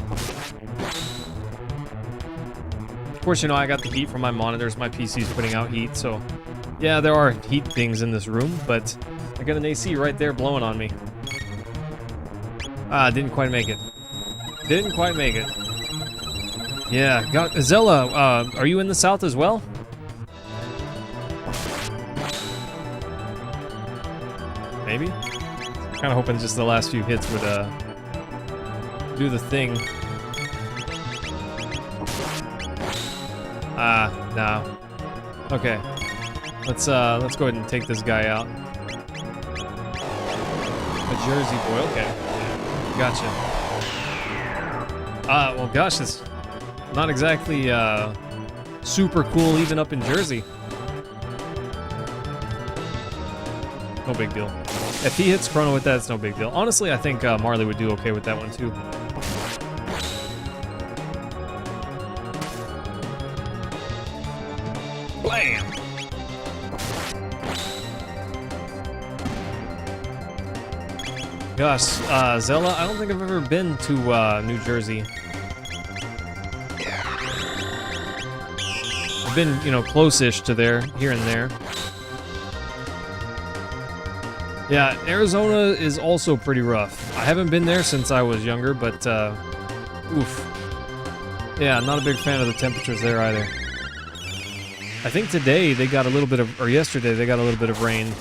Of course, you know, I got the heat from my monitors. My PC's putting out heat, so... Yeah, there are heat things in this room, but I got an AC right there blowing on me. Ah, didn't quite make it. Didn't quite make it. Yeah, Zella, are you in the south as well? Maybe? Kind of hoping just the last few hits would, do the thing. No. Okay. Let's go ahead and take this guy out. A Jersey boy, okay. Gotcha. Well, gosh, it's not exactly, super cool even up in Jersey. No big deal. If he hits Chrono with that, it's no big deal. Honestly, I think Marley would do okay with that one, too. Blam! Gosh, Zella, I don't think I've ever been to New Jersey. I've been, you know, close-ish to there, here and there. Yeah, Arizona is also pretty rough. I haven't been there since I was younger, but, oof. Yeah, I'm not a big fan of the temperatures there either. I think today they got a little bit of, or yesterday they got a little bit of rain.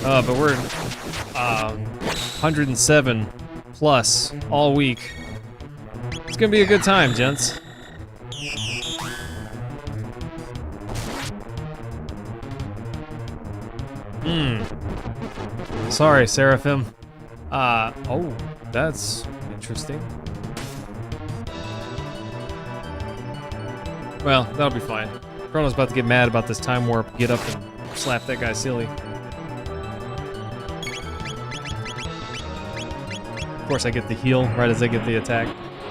But we're 107 plus all week. It's gonna be a good time, gents. Sorry, Seraphim. Oh, that's interesting. Well, that'll be fine. Chrono's about to get mad about this time warp, get up and slap that guy silly. Of course, I get the heal right as I get the attack.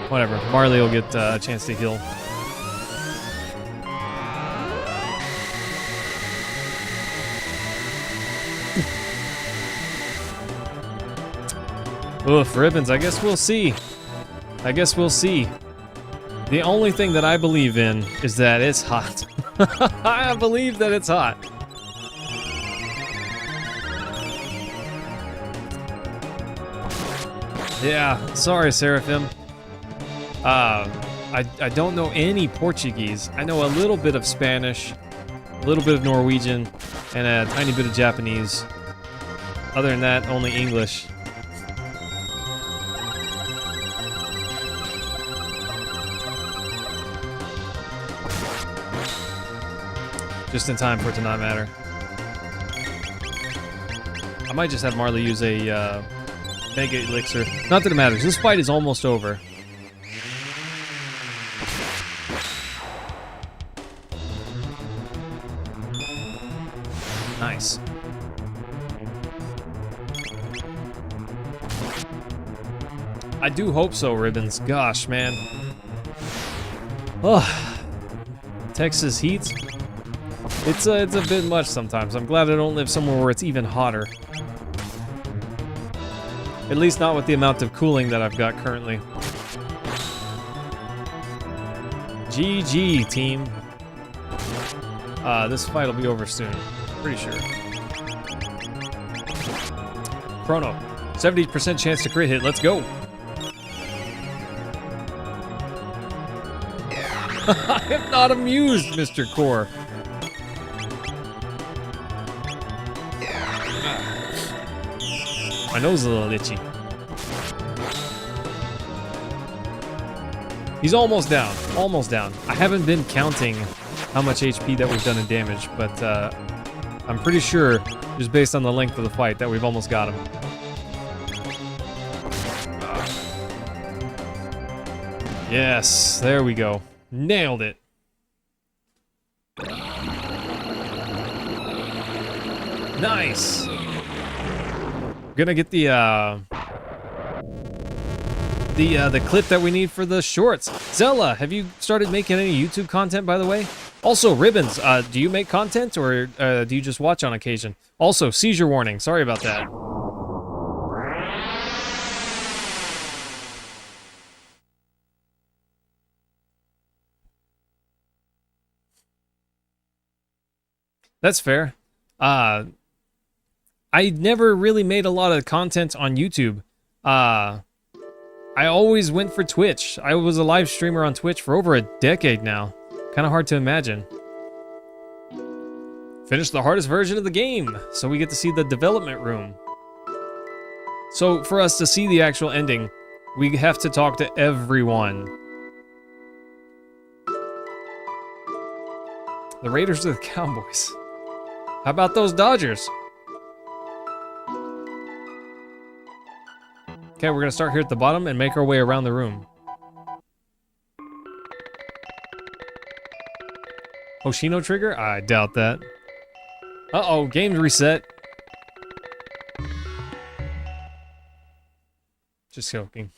Whatever, Marley will get a chance to heal. Oof, ribbons, I guess we'll see. I guess we'll see. The only thing that I believe in is that it's hot. I believe that it's hot. Yeah, sorry, Seraphim. I don't know any Portuguese. I know a little bit of Spanish, a little bit of Norwegian, and a tiny bit of Japanese. Other than that, only English. Just in time for it to not matter. I might just have Marley use a Mega Elixir. Not that it matters. This fight is almost over. Nice. I do hope so, Ribbons. Gosh, man. Oh, Texas heat. It's a bit much sometimes. I'm glad I don't live somewhere where it's even hotter. At least not with the amount of cooling that I've got currently. GG, team. This fight will be over soon. Pretty sure. Chrono. 70% chance to crit hit. Let's go. I am not amused, Mr. Core. My nose is a little itchy. He's almost down. Almost down. I haven't been counting how much HP that we've done in damage, but I'm pretty sure, just based on the length of the fight, that we've almost got him. Yes, there we go. Nailed it. Nice. We're gonna get the clip that we need for the shorts. Zella, have you started making any YouTube content, by the way? Also, Ribbons, do you make content, or do you just watch on occasion? Also, seizure warning. Sorry about that. That's fair. I never really made a lot of content on YouTube. I always went for Twitch. I was a live streamer on Twitch for over a decade now. Kind of hard to imagine. Finished the hardest version of the game, so we get to see the development room. So for us to see the actual ending, we have to talk to everyone. The Raiders or the Cowboys? How about those Dodgers? Okay, we're gonna start here at the bottom and make our way around the room. Chrono Trigger? I doubt that. Uh-oh, game reset. Just joking.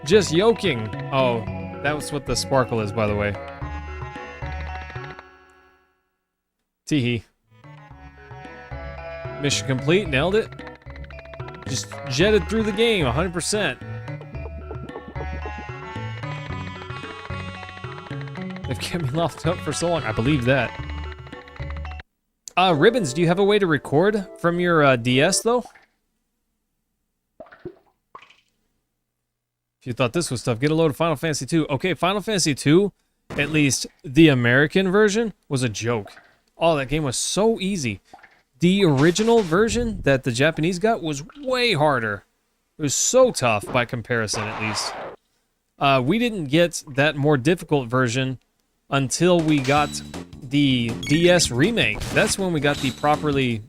Just yoking. Oh, that was what the sparkle is, by the way. Teehee. Mission complete, nailed it. Just jetted through the game, 100%. They've kept me locked up for so long. I believe that. Ribbons, do you have a way to record from your DS, though? If you thought this was tough, get a load of Final Fantasy 2. Okay, Final Fantasy 2, at least the American version, was a joke. Oh, that game was so easy. The original version that the Japanese got was way harder. It was so tough by comparison, at least. We didn't get that more difficult version until we got the DS remake. That's when we got the properly,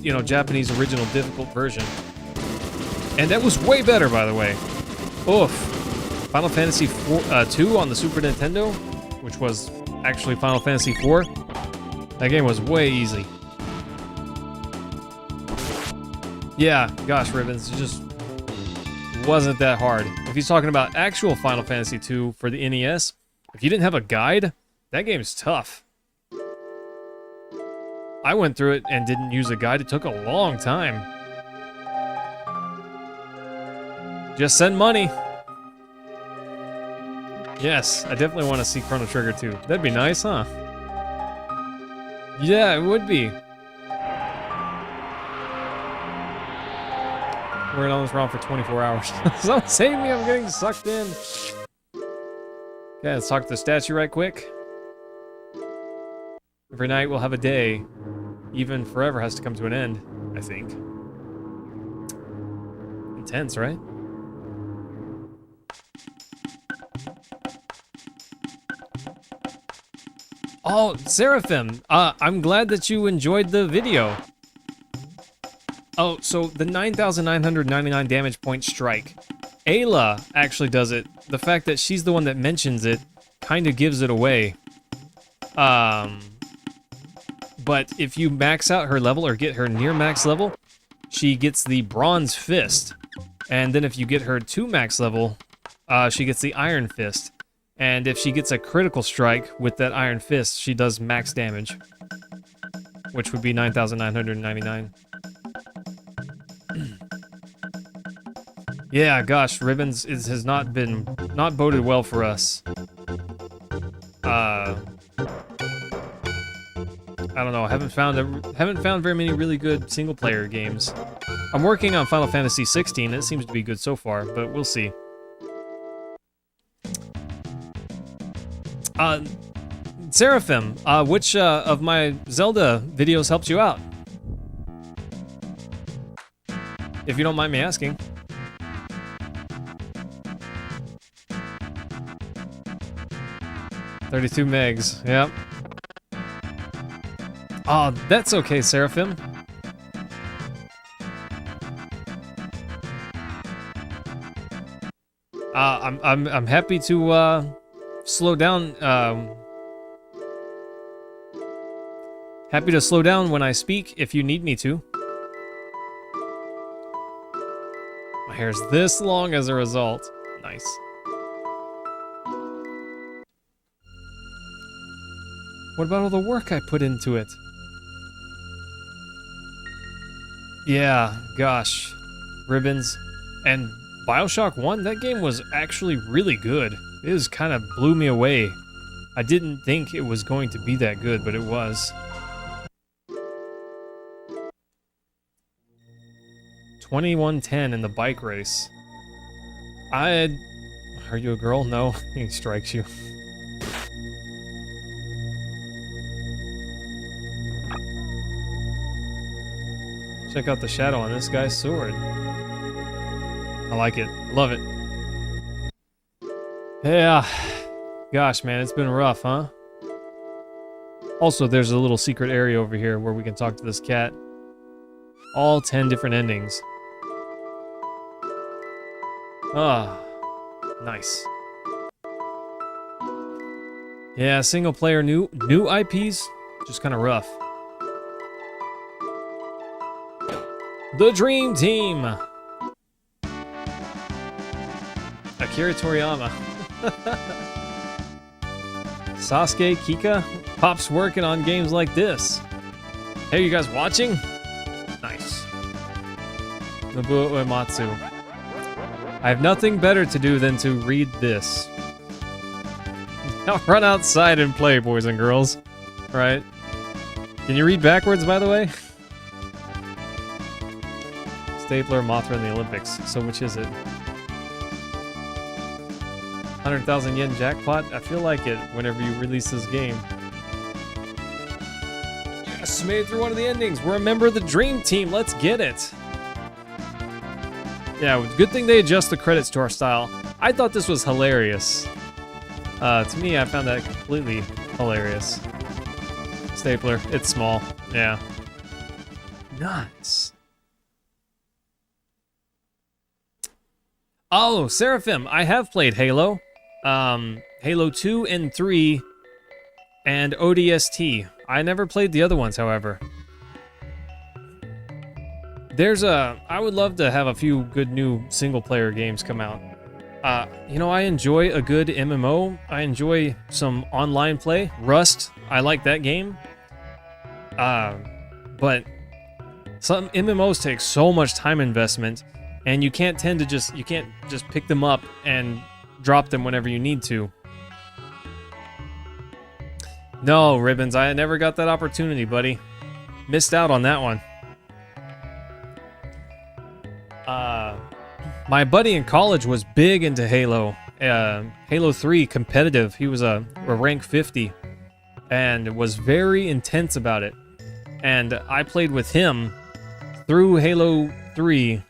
you know, Japanese original difficult version. And that was way better, by the way. Oof. Final Fantasy 2 on the Super Nintendo, which was actually Final Fantasy 4. That game was way easy. Yeah, gosh, Ribbons, it just wasn't that hard. If he's talking about actual Final Fantasy 2 for the NES, if you didn't have a guide, that game's tough. I went through it and didn't use a guide. It took a long time. Just send money. Yes, I definitely want to see Chrono Trigger 2. That'd be nice, huh? Yeah, it would be. We're on this round for 24 hours. Someone save me, I'm getting sucked in. Okay, let's talk to the statue right quick. Every night we'll have a day. Even forever has to come to an end, I think. Intense, right? Oh, Seraphim, I'm glad that you enjoyed the video. Oh, so the 9,999 damage point strike. Ayla actually does it. The fact that she's the one that mentions it kind of gives it away. But if you max out her level or get her near max level, she gets the bronze fist. And then if you get her to max level, she gets the iron fist. And if she gets a critical strike with that iron fist, she does max damage, which would be 9,999. Yeah, gosh, Ribbons has not boded well for us. I don't know. I haven't found very many really good single player games. I'm working on Final Fantasy 16. It seems to be good so far, but we'll see. Seraphim, which of my Zelda videos helped you out? If you don't mind me asking. $32 megs, yep. Oh, that's okay, Seraphim. I'm happy to slow down. Happy to slow down when I speak if you need me to. My hair's this long as a result. Nice. What about all the work I put into it? Yeah, gosh. Ribbons. And BioShock 1, that game was actually really good. It was kind of blew me away. I didn't think it was going to be that good, but it was. 2110 in the bike race. Are you a girl? No, he strikes you. Check out the shadow on this guy's sword. I like it. Love it. Yeah. Gosh, man, it's been rough, huh? Also, there's a little secret area over here where we can talk to this cat. All 10 different endings. Ah, nice. Yeah, single player new IPs, just kind of rough. The Dream Team. Akira Toriyama. Sasuke Kika. Pop's working on games like this. Hey, you guys watching? Nice. Nobuo Uematsu. I have nothing better to do than to read this. Now run outside and play, boys and girls. Right? Can you read backwards, by the way? Stapler, Mothra in the Olympics. So which is it? 100,000 yen jackpot? I feel like it whenever you release this game. Yes, made it through one of the endings. We're a member of the Dream Team. Let's get it. Yeah, good thing they adjust the credits to our style. I thought this was hilarious. To me, I found that completely hilarious. Stapler, it's small. Yeah. Nice. Oh, Seraphim, I have played Halo. Halo 2 and 3 and ODST. I never played the other ones, however. I would love to have a few good new single-player games come out. You know, I enjoy a good MMO. I enjoy some online play. Rust, I like that game. But some MMOs take so much time investment, and you can't just pick them up and drop them whenever you need to. No, Ribbons, I never got that opportunity, buddy. Missed out on that one. My buddy in college was big into Halo. Halo 3 competitive. He was a rank 50 and was very intense about it. And I played with him through Halo 3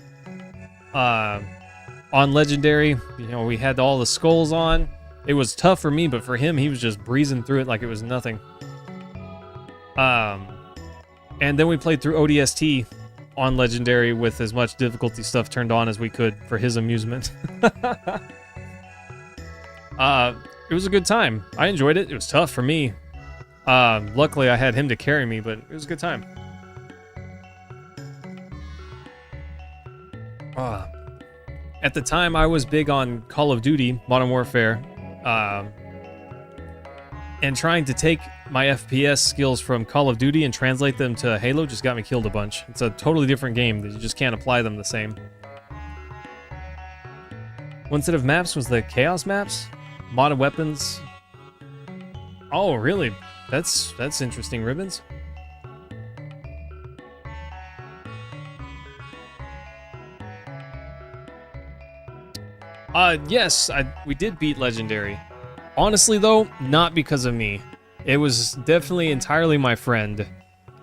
on Legendary. You know, we had all the skulls on. It was tough for me, but for him, he was just breezing through it like it was nothing. And then we played through ODST on Legendary with as much difficulty stuff turned on as we could for his amusement. It was a good time. I enjoyed it. It was tough for me. Luckily, I had him to carry me, but it was a good time. At the time, I was big on Call of Duty, Modern Warfare, and trying to take my FPS skills from Call of Duty and translate them to Halo just got me killed a bunch. It's a totally different game that you just can't apply them the same. One set of maps was the Chaos maps, modded weapons. Oh, really? That's interesting, Ribbons. Yes, we did beat Legendary. Honestly, though, not because of me. It was definitely entirely my friend.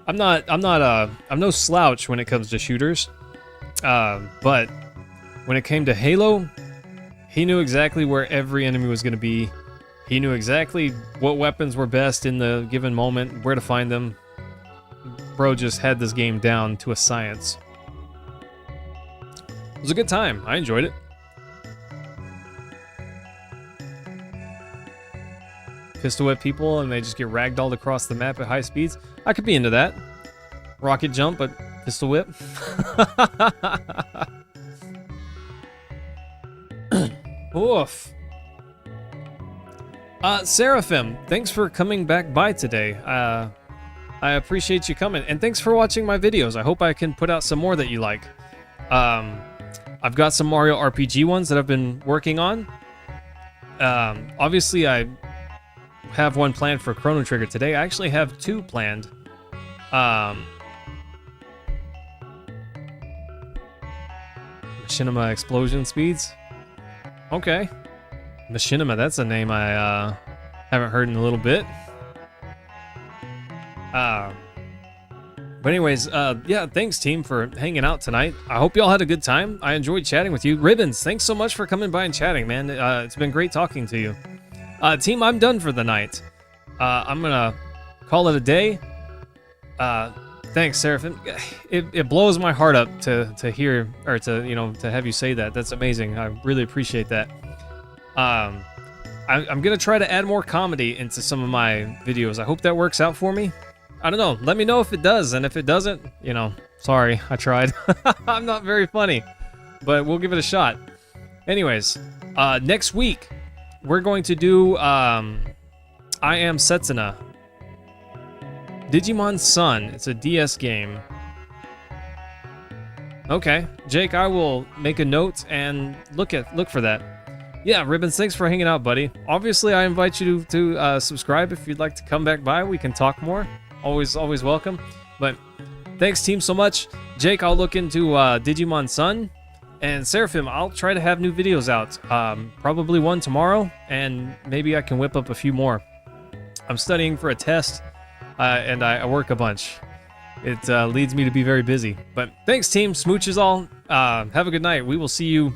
I'm no slouch when it comes to shooters. But when it came to Halo, he knew exactly where every enemy was going to be. He knew exactly what weapons were best in the given moment, where to find them. Bro just had this game down to a science. It was a good time. I enjoyed it. pistol whip people and they just get ragdolled across the map at high speeds. I could be into that. Rocket jump, but pistol whip. Oof. Seraphim, thanks for coming back by today. I appreciate you coming, and thanks for watching my videos. I hope I can put out some more that you like. I've got some Mario RPG ones that I've been working on. Obviously, I have one planned for Chrono Trigger today. I actually have 2 planned. Machinima explosion speeds. Okay. Machinima, that's a name I haven't heard in a little bit. But anyways, yeah, thanks team for hanging out tonight. I hope y'all had a good time. I enjoyed chatting with you. Ribbons, thanks so much for coming by and chatting, man. It's been great talking to you. Team, I'm done for the night. I'm gonna call it a day. Thanks, Seraphim. It blows my heart up to hear, or to have you say that. That's amazing. I really appreciate that. I'm gonna try to add more comedy into some of my videos. I hope that works out for me. I don't know. Let me know if it does, and if it doesn't, sorry, I tried. I'm not very funny, but we'll give it a shot. Anyways, next week we're going to do I Am Setsuna. Digimon Sun. It's a DS game. Okay, Jake, I will make a note and look for that. Yeah, Ribbons, thanks for hanging out, buddy. Obviously, I invite you to subscribe if you'd like to come back by. We can talk more. Always welcome. But thanks, team, so much. Jake, I'll look into Digimon Sun. And Seraphim, I'll try to have new videos out. Probably one tomorrow, and maybe I can whip up a few more. I'm studying for a test, and I work a bunch. It leads me to be very busy. But thanks, team. Smooches all. Have a good night. We will see you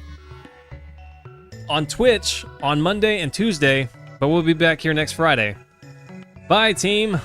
on Twitch on Monday and Tuesday, but we'll be back here next Friday. Bye, team.